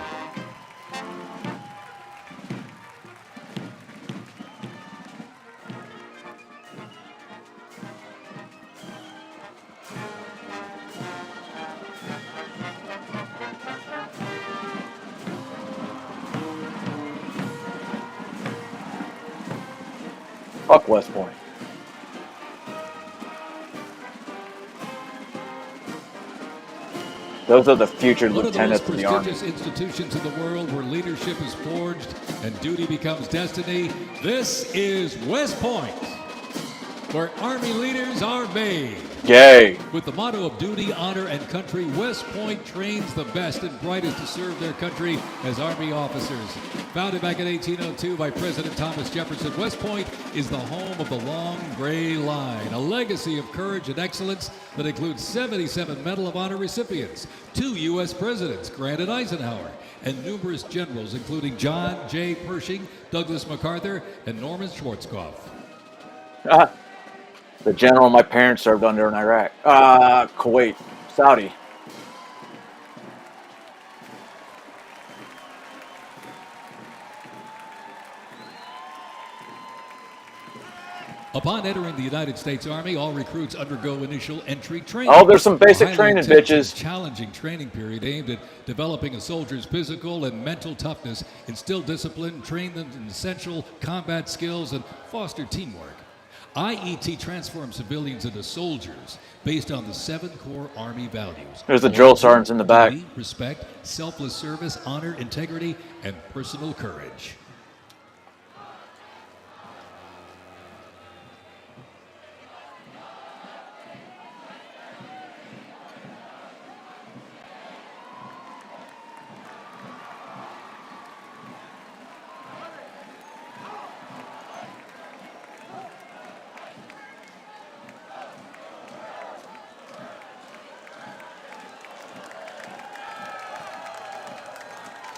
Fuck West Point. Those are the future One of the lieutenants most of the Army. prestigious institutions in the world where leadership is forged and duty becomes destiny. This is West Point, where Army leaders are made. Gay. With the motto of duty, honor, and country, West Point trains the best and brightest to serve their country as Army officers. Founded back in 1802 by President Thomas Jefferson, West Point is the home of the Long Gray Line, a legacy of courage and excellence that includes 77 Medal of Honor recipients, 2 U.S. presidents, Grant and Eisenhower, and numerous generals, including John J. Pershing, Douglas MacArthur, and Norman Schwarzkopf. The general my parents served under in Iraq. Kuwait. Saudi. Upon entering the United States Army, all recruits undergo initial entry training. Oh, there's some basic A highly training, intense and bitches. Challenging training period aimed at developing a soldier's physical and mental toughness, instill discipline, train them in essential combat skills, and foster teamwork. IET transforms civilians into soldiers based on the 7 core Army values. There's the drill sergeants in the back. Duty, respect, selfless service, honor, integrity, and personal courage.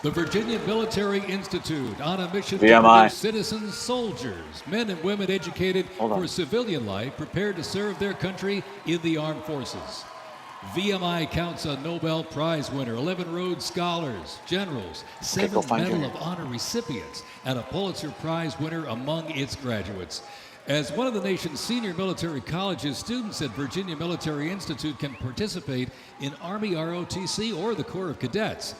The Virginia Military Institute, on a mission to VMI. produce citizen soldiers, men and women educated for civilian life, prepared to serve their country in the armed forces. VMI counts on Nobel Prize winner, 11 Rhodes Scholars, generals, 7 Medal of Honor recipients, and a Pulitzer Prize winner among its graduates. As one of the nation's senior military colleges, students at Virginia Military Institute can participate in Army ROTC or the Corps of Cadets.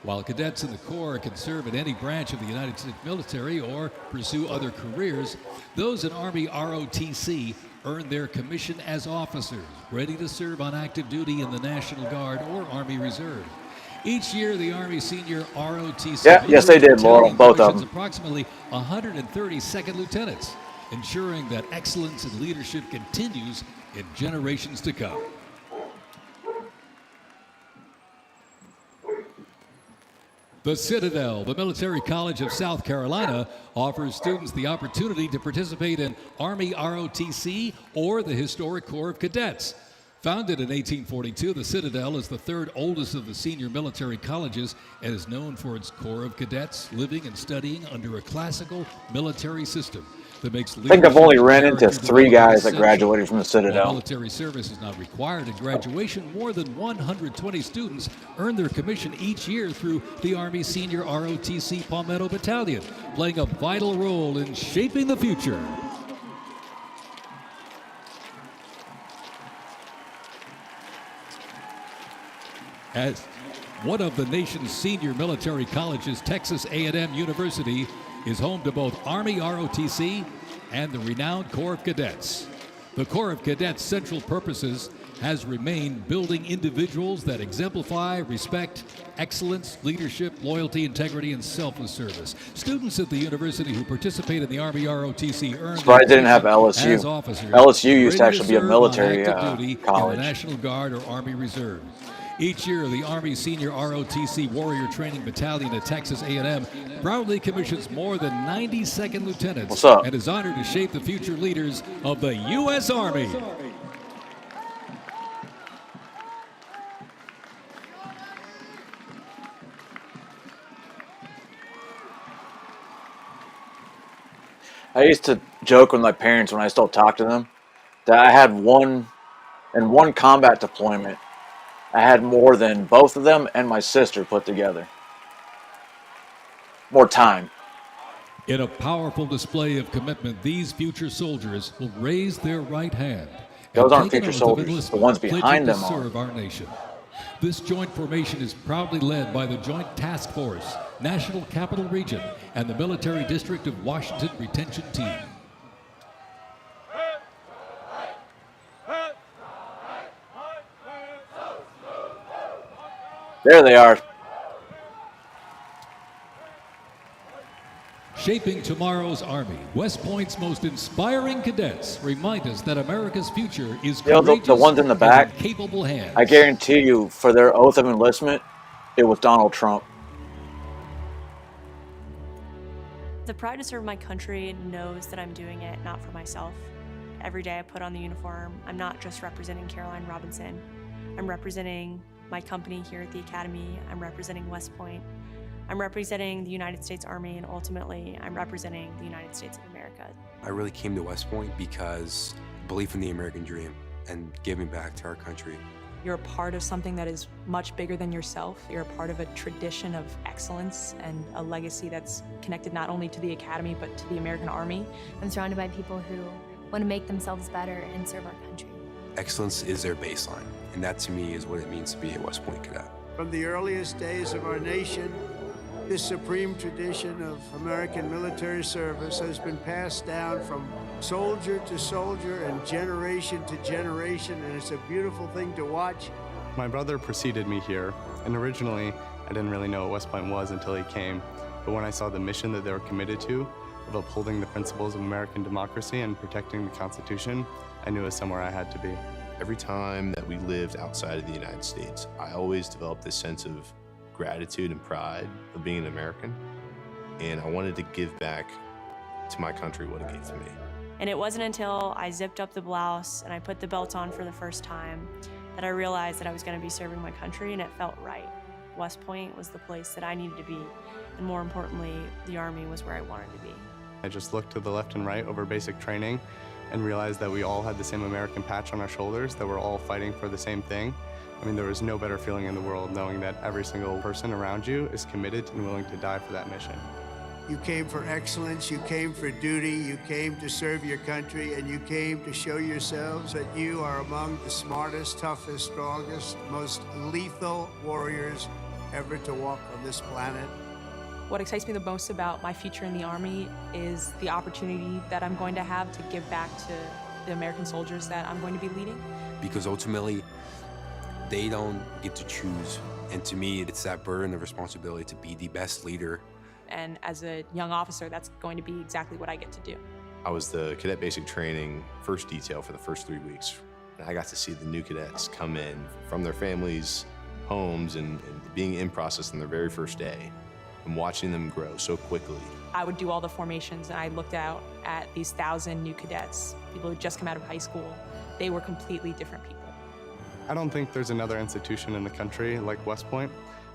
While cadets in the Corps can serve in any branch of the United States military or pursue other careers, those in Army ROTC earn their commission as officers, ready to serve on active duty in the National Guard or Army Reserve. Each year, the Army Senior ROTC Yes, they did, Laurel. Battalion Both of commissions them. approximately 130 second lieutenants, ensuring that excellence in leadership continues in generations to come. The Citadel, the Military College of South Carolina, offers students the opportunity to participate in Army ROTC or the Historic Corps of Cadets. Founded in 1842, the Citadel is the third oldest of the senior military colleges and is known for its Corps of Cadets living and studying under a classical military system that makes I think I've only leadership ran and into character 3 guys that development graduated from the essential. While Citadel. military service is not required in graduation, more than 120 students earn their commission each year through the Army Senior ROTC Palmetto Battalion, playing a vital role in shaping the future. As one of the nation's senior military colleges, Texas A&M University is home to both Army ROTC and the renowned Corps of Cadets. The Corps of Cadets' central purposes has remained building individuals that exemplify respect, excellence, leadership, loyalty, integrity, and selfless service. Students at the university who participate in the Army ROTC earn Surprised they didn't have LSU. LSU. As officers, LSU used to ready actually be a serve military on active duty college. in the National Guard or Army Reserve. Each year, the Army Senior ROTC Warrior Training Battalion at Texas A&M proudly commissions more than 90 second lieutenants. What's up? And is honored to shape the future leaders of the U.S. Army. I used to joke with my parents when I still talk to them that I had one combat deployment. I had more than both of them and my sister put together. More time. In a powerful display of commitment, these future soldiers will raise their right hand. Those and aren't take an future oath of soldiers. The enlistment, ones pledging behind to them are. serve our nation. This joint formation is proudly led by the Joint Task Force, National Capital Region, and the Military District of Washington Retention Team. There they are. Shaping tomorrow's Army, West Point's most inspiring cadets remind us that America's future is You know, courageous the ones in the back, and in capable hands. I guarantee you, for their oath of enlistment, it was Donald Trump. The pride to serve my country knows that I'm doing it not for myself. Every day I put on the uniform, I'm not just representing Caroline Robinson. I'm representing my company here at the Academy. I'm representing West Point. I'm representing the United States Army, and ultimately, I'm representing the United States of America. I really came to West Point because belief in the American dream and giving back to our country. You're a part of something that is much bigger than yourself. You're a part of a tradition of excellence and a legacy that's connected not only to the Academy, but to the American Army. I'm surrounded by people who want to make themselves better and serve our country. Excellence is their baseline, and that to me is what it means to be a West Point cadet. From the earliest days of our nation, this supreme tradition of American military service has been passed down from soldier to soldier and generation to generation, and it's a beautiful thing to watch. My brother preceded me here, and originally I didn't really know what West Point was until he came. But when I saw the mission that they were committed to, of upholding the principles of American democracy and protecting the Constitution, I knew it was somewhere I had to be. Every time that we lived outside of the United States, I always developed this sense of gratitude and pride of being an American, and I wanted to give back to my country what it gave to me. And it wasn't until I zipped up the blouse and I put the belt on for the first time that I realized that I was going to be serving my country, and it felt right. West Point was the place that I needed to be, and more importantly, the Army was where I wanted to be. I just looked to the left and right over basic training and realized that we all had the same American patch on our shoulders, that we're all fighting for the same thing. I mean, there was no better feeling in the world knowing that every single person around you is committed and willing to die for that mission. You came for excellence, you came for duty, you came to serve your country, and you came to show yourselves that you are among the smartest, toughest, strongest, most lethal warriors ever to walk on this planet. What excites me the most about my future in the Army is the opportunity that I'm going to have to give back to the American soldiers that I'm going to be leading. Because ultimately, they don't get to choose. And to me, it's that burden of responsibility to be the best leader. And as a young officer, that's going to be exactly what I get to do. I was the cadet basic training first detail for the first 3 weeks. And I got to see the new cadets come in from their families' homes and being in process on their very first day and watching them grow so quickly. I would do all the formations, and I looked out at these 1,000 new cadets, people who just come out of high school. They were completely different people. I don't think there's another institution in the country like West Point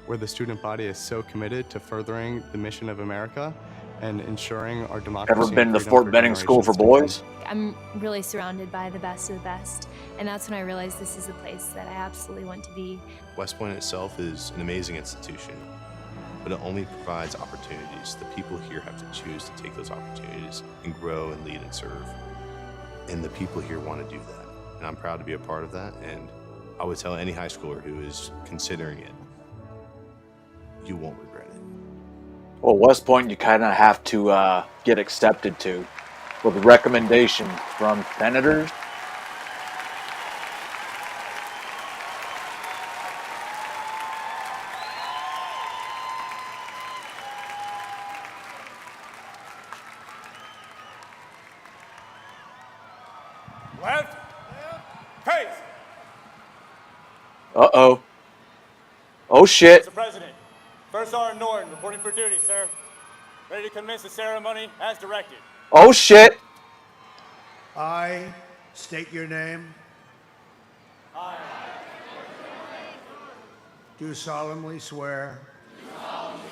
where the student body is so committed to furthering the mission of America and ensuring our democracy. Ever been to Fort Benning School for Boys? I'm really surrounded by the best of the best, and that's when I realized this is a place that I absolutely want to be. West Point itself is an amazing institution, but it only provides opportunities. The people here have to choose to take those opportunities and grow and lead and serve. And the people here want to do that. And I'm proud to be a part of that. And I would tell any high schooler who is considering it, you won't regret it. Well, West Point, you kind of have to get accepted to with recommendations from senators. Left. Pace. Uh-oh. Oh, shit. Mr. President, First Sergeant Norton reporting for duty, sir. Ready to commence the ceremony as directed. Oh, shit. I state your name. Do solemnly swear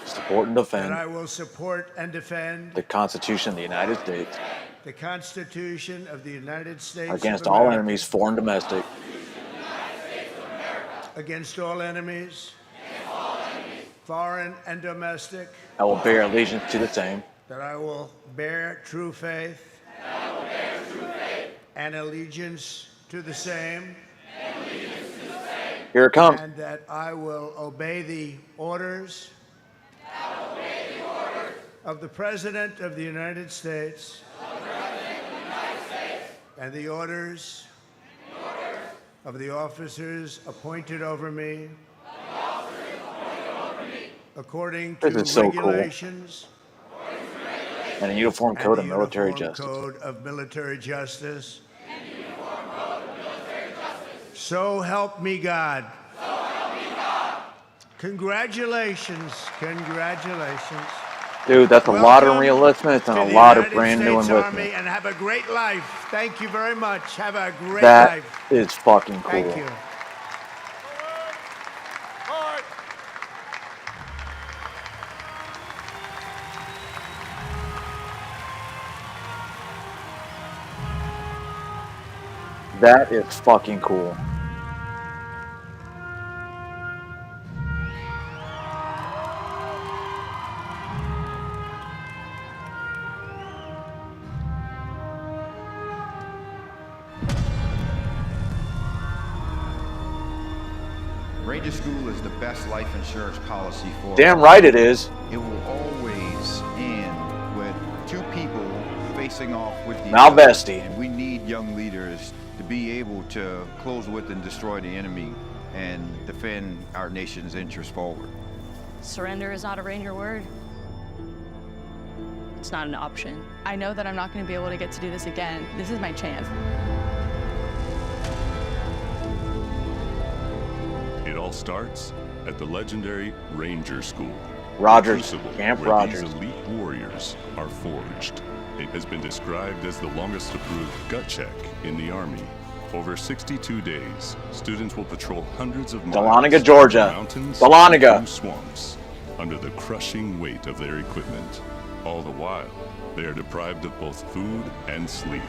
Support and defend that I will support and defend the Constitution of the United States the Constitution of the United States against of all America, enemies, foreign and domestic, against all enemies, foreign and domestic, I will bear allegiance to the same that I will bear true faith and allegiance to the same, Here it comes. and that I will obey the orders of the President of the United States and the orders of the officers appointed over me according to This is so cool. regulations and a uniform and code the of military Uniform justice. Code of Military Justice. So help me God. Congratulations. Congratulations. Dude, that's a lot of re-enlistments and to a the lot of United brand new States Army, enlistments. and have a great life. Thank you very much. Have a great That life. is fucking cool. Thank you. That is fucking cool. Ranger School is the best life insurance policy for Damn right it is. It will always end with two people facing off with the Malvesti. And we need young leaders to be able to close with and destroy the enemy and defend our nation's interests forward. Surrender is not a Ranger word. It's not an option. I know that I'm not going to be able to get to do this again. This is my chance. It all starts at the legendary Ranger School. Rogers, the crucible Camp where Rogers. These elite warriors are forged. It has been described as the longest approved gut check in the Army. Over 62 days, students will patrol hundreds of miles Dahlonega, Georgia. through mountains Dahlonega. and through swamps under the crushing weight of their equipment. All the while, they are deprived of both food and sleep,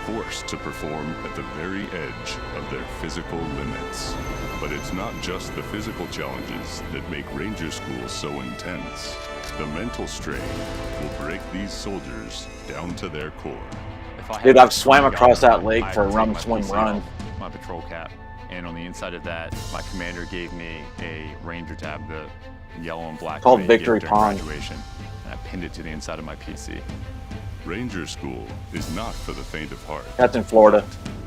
forced to perform at the very edge of their physical limits. But it's not just the physical challenges that make Ranger School so intense. The mental strain will break these soldiers down to their core. Dude, I've swam across that lake for a rum, swim, run. My patrol cap, and on the inside of that, my commander gave me a Ranger tab, the yellow and black. Called one they give Victory during Pond. Graduation, and I pinned it to the inside of my PC. Ranger School is not for the faint of heart. That's in Florida.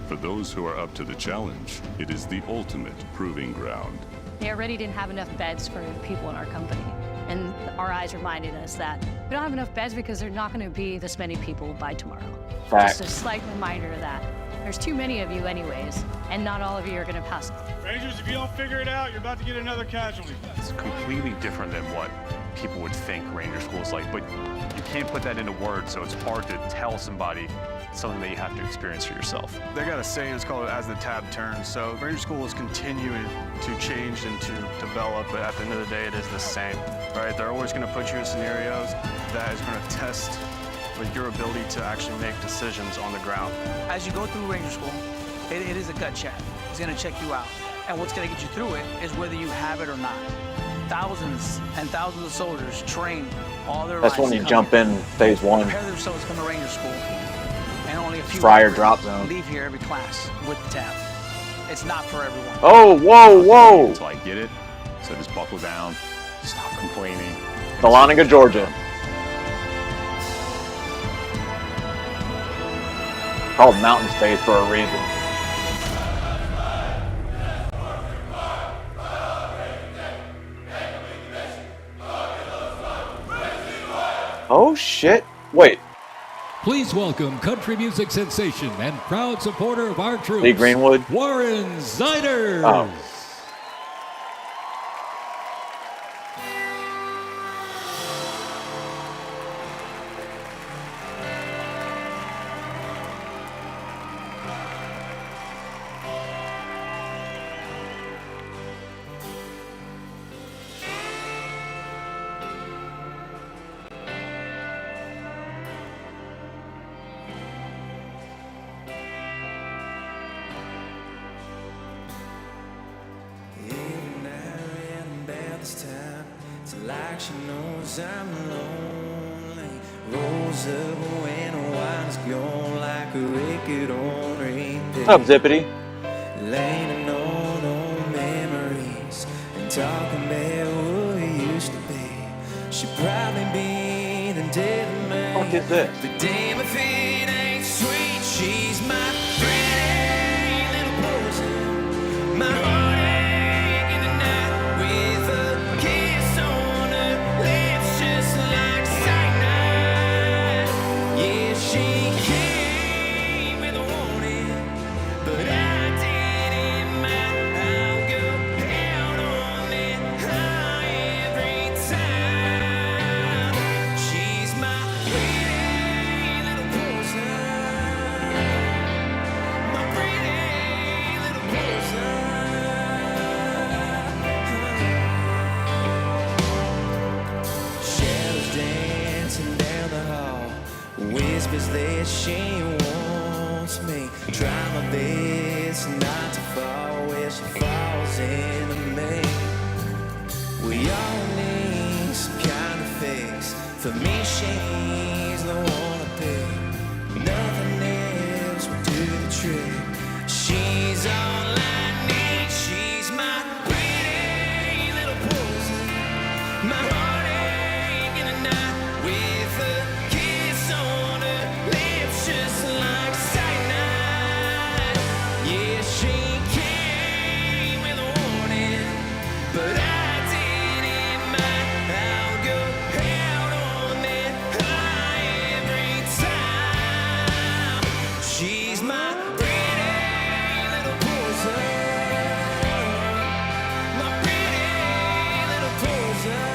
For those who are up to the challenge, it is the ultimate proving ground. They already didn't have enough beds for the people in our company. And our eyes reminded us that we don't have enough beds because there's not going to be this many people by tomorrow. Fact. Just a slight reminder of that. There's too many of you anyways, and not all of you are going to pass. Rangers, if you don't figure it out, you're about to get another casualty. It's completely different than what people would think Ranger School is like, but you can't put that into words, so it's hard to tell somebody something that you have to experience for yourself. They got a saying, it's called as the tab turns. So Ranger School is continuing to change and to develop, but at the end of the day, it is the same, right? They're always going to put you in scenarios that is going to test with your ability to actually make decisions on the ground. As you go through Ranger School, it is a gut check. It's going to check you out. And what's going to get you through it is whether you have it or not. Thousands and thousands of soldiers train all their lives. That's when you jump in phase 1. Prepare themselves to come to Ranger School. And only a few Fryer drop zone. leave here every class with the tab. It's not for everyone. Oh, whoa, whoa. Until I get it, so just buckle down, stop complaining. Dahlonega, Georgia. Called Mountain State for a reason. Oh shit! Wait. Please welcome country music sensation and proud supporter of our troops, Lee Greenwood. Warren Ziders. Oh. Like she knows I'm lonely. Rolls up when a wine's gone like a record on repeat. What's up, Zippity? Leaning on old memories and talking about what it used to be. She'd probably be the death of me. What is this? But damn if it ain't sweet, she's my pretty little poison. My heartache in the night with a kiss on her lips just like cyanide. Yeah, she came with a warning, but I didn't mind. I'll go out on it every time. She's my pretty little poison. My pretty little poison. Shadows dancing down the hall, whispers that she wants me. Try my best not to fall where she falls into me. We all need some kind of fix. For me, she's the one I pick. Nothing else will do the trick. She's all I need. She's my pretty little poison. My heartache in the night with a kiss on her lips just like cyanide. Yeah, she came with a warning, but I didn't mind. I'll go out on that high every time. She's my pretty little poison. My pretty little poison.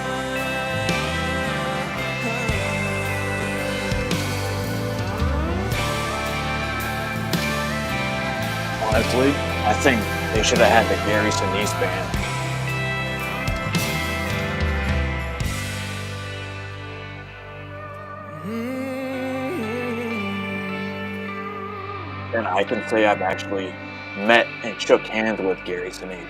Honestly, I think they should have had the Gary Sinise band. And I can say I've actually met and shook hands with Gary Sinise.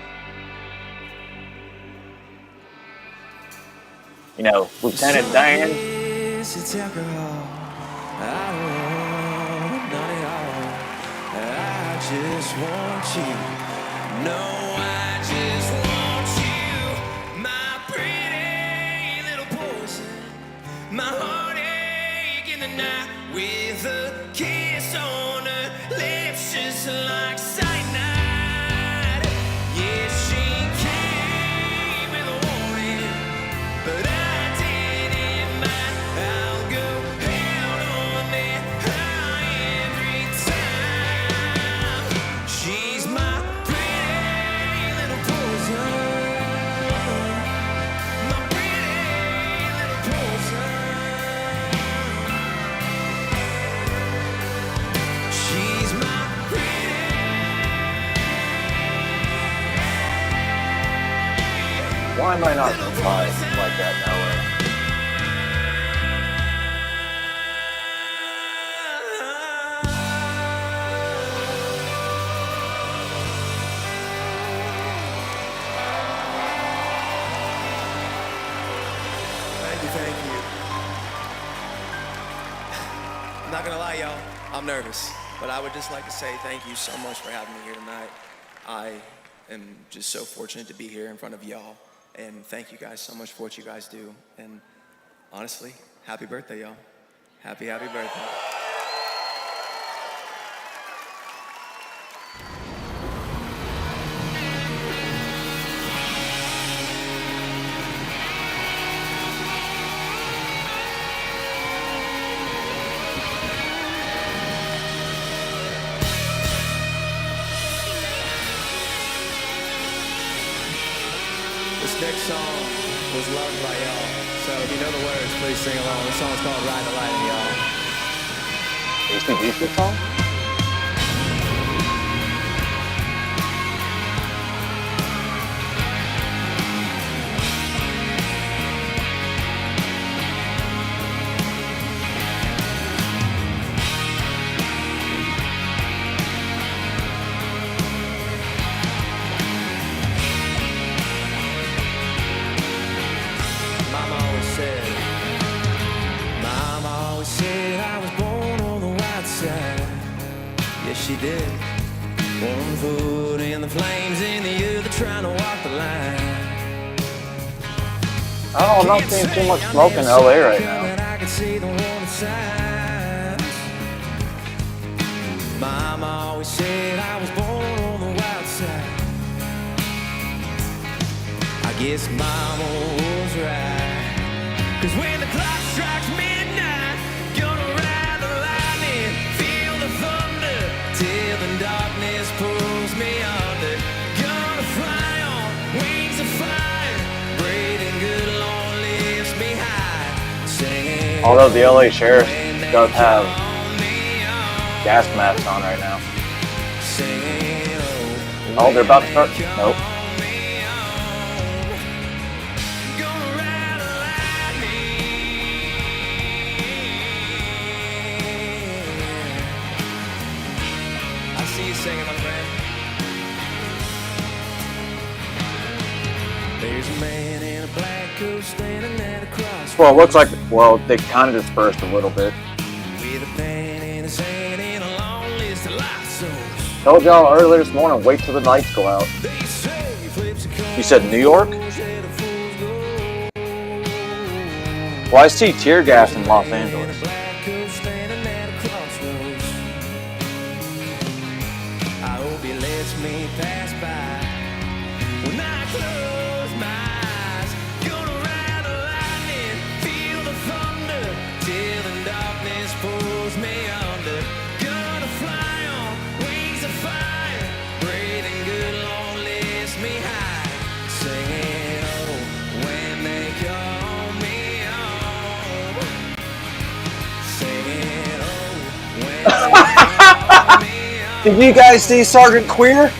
You know, Lieutenant Dan. It's alcohol. I don't want none at all. I just want you. No, I just want you. My pretty little poison. My heartache in the night with Why am I not surprised like that in LA? Thank you. I'm not gonna lie, y'all, I'm nervous, but I would just like to say thank you so much for having me here tonight. I am just so fortunate to be here in front of y'all, and thank you guys so much for what you guys do. And honestly, happy birthday, y'all. Happy birthday. This next song was loved by y'all. So if you know the words, please sing along. The song's called Ride the Lightning, y'all. AC/DC song? Mama always said I was born on the white side. Yes, she did. One foot in the flames and the other trying to walk the line. Oh, I'm not seeing too much smoke in LA right now. I can see the warning signs. Mama always said I was born on the wild side. I guess Mama was right. 'Cause when the clock strikes midnight, gonna ride the lightning, feel the thunder till the darkness pulls me under. Gonna fly on wings of fire, breathing good, Lord lifts me high. Singing. Although the LA Sheriff does have gas masks on right now. Oh, they're about to start. Nope. Singing, my friend. There's a man in a black coat standing at a crossroads. Well, it looks like, well, they kind of dispersed a little bit. With a pen in his hand and a long list of life songs. Told y'all earlier this morning, wait till the lights go out. You said New York? Well, I see tear gas in Los Angeles. Me pass by when I close my eyes. Gonna ride the lightning, feel the thunder till the darkness pulls me under. Gonna fly on wings of fire, breathing good, Lord lifts me high. Singing, oh, when they call me home. Singing, oh, when they call me. Did you guys see Sergeant Queer?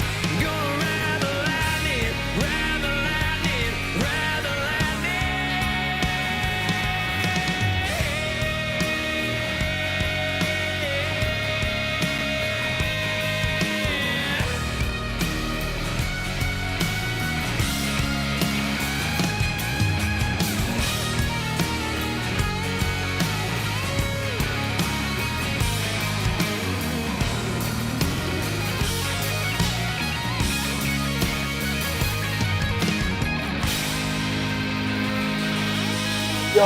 Yo.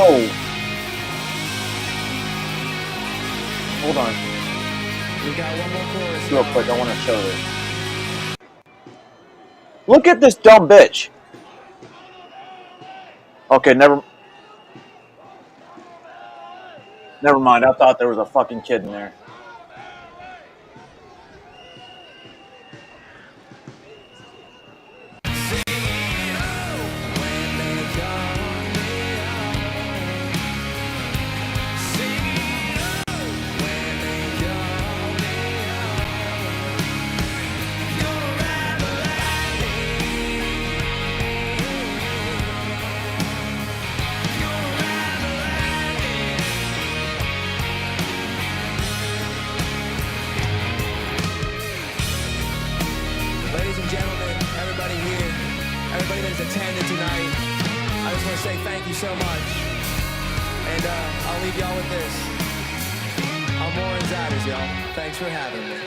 Hold on. We got one more chorus. Real quick, I want to show this. Look at this dumb bitch. Okay, never mind. I thought there was a fucking kid in there. Ladies and gentlemen, everybody here, everybody that's attended tonight, I just want to say thank you so much. And I'll leave y'all with this. I'm Warren Zatters, y'all. Thanks for having me.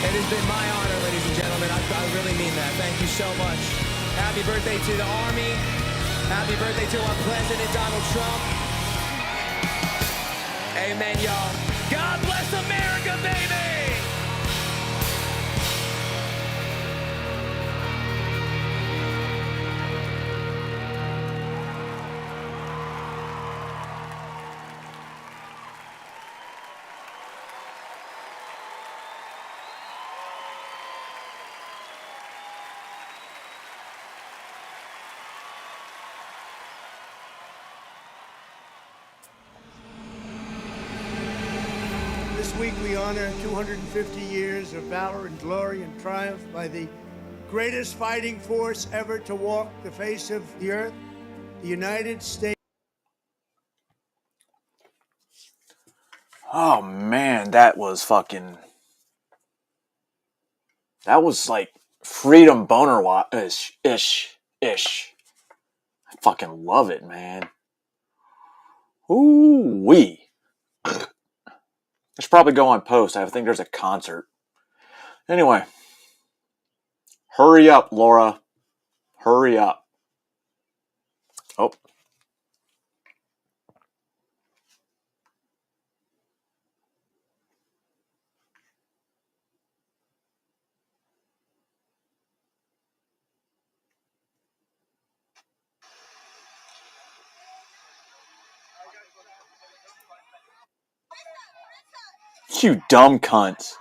It has been my honor, ladies and gentlemen. I really mean that. Thank you so much. Happy birthday to the Army. Happy birthday to our President, Donald Trump. Amen, y'all. God bless America, baby! This week we honor 250 years of valor and glory and triumph by the greatest fighting force ever to walk the face of the earth, the United States. Oh man, that was like freedom boner ish. I fucking love it, man. Ooh wee. I should probably go on post. I think there's a concert. Anyway, hurry up, Laura. Hurry up. Oh. You dumb cunts.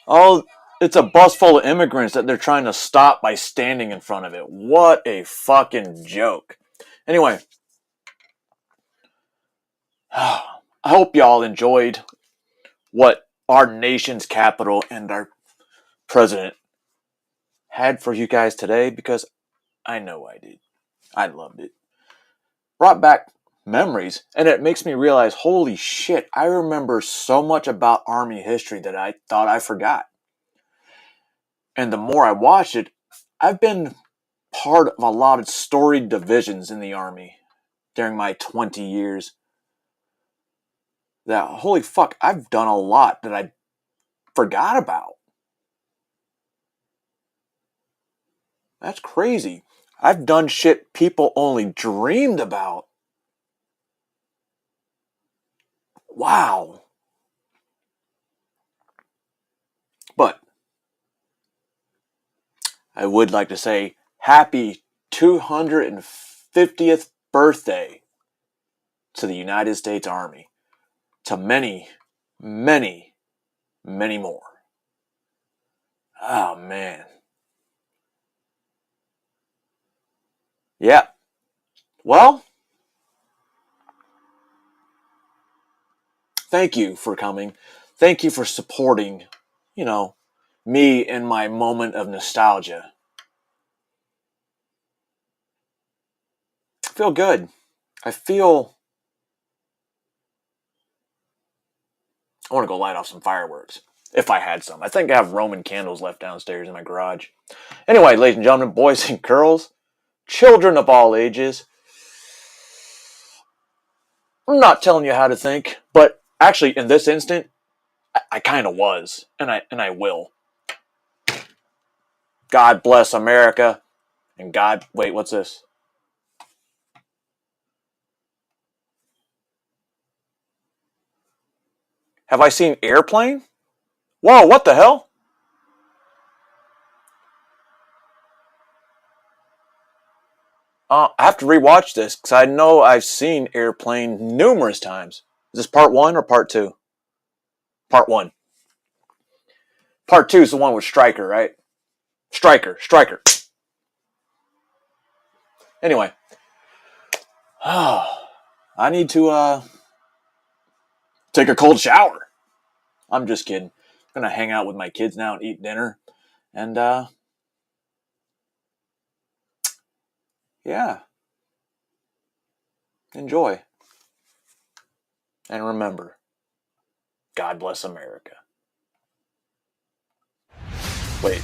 Oh, it's a bus full of immigrants that they're trying to stop by standing in front of it. What a fucking joke. Anyway, I hope y'all enjoyed what our nation's capital and our president had for you guys today, because I know I did. I loved it. Brought back memories, and it makes me realize, holy shit, I remember so much about Army history that I thought I forgot. And the more I watched it, I've been part of a lot of storied divisions in the Army during my 20 years. That, holy fuck, I've done a lot that I forgot about. That's crazy. I've done shit people only dreamed about. Wow. But I would like to say happy 250th birthday to the United States Army. To many, many, many more. Oh, man. Yeah. Well, thank you for coming. Thank you for supporting, me in my moment of nostalgia. I feel good. I want to go light off some fireworks. If I had some. I think I have Roman candles left downstairs in my garage. Anyway, ladies and gentlemen, boys and girls, children of all ages, I'm not telling you how to think, but actually in this instant, I kind of was, and I will. God bless America, and wait, what's this? Have I seen Airplane? Whoa, what the hell? I have to rewatch this, because I know I've seen Airplane numerous times. Is this part 1 or part 2? Part 1. Part 2 is the one with Stryker, right? Stryker. Anyway. I need to take a cold shower. I'm just kidding. I'm going to hang out with my kids now and eat dinner. And, yeah. Enjoy. And remember, God bless America. Wait.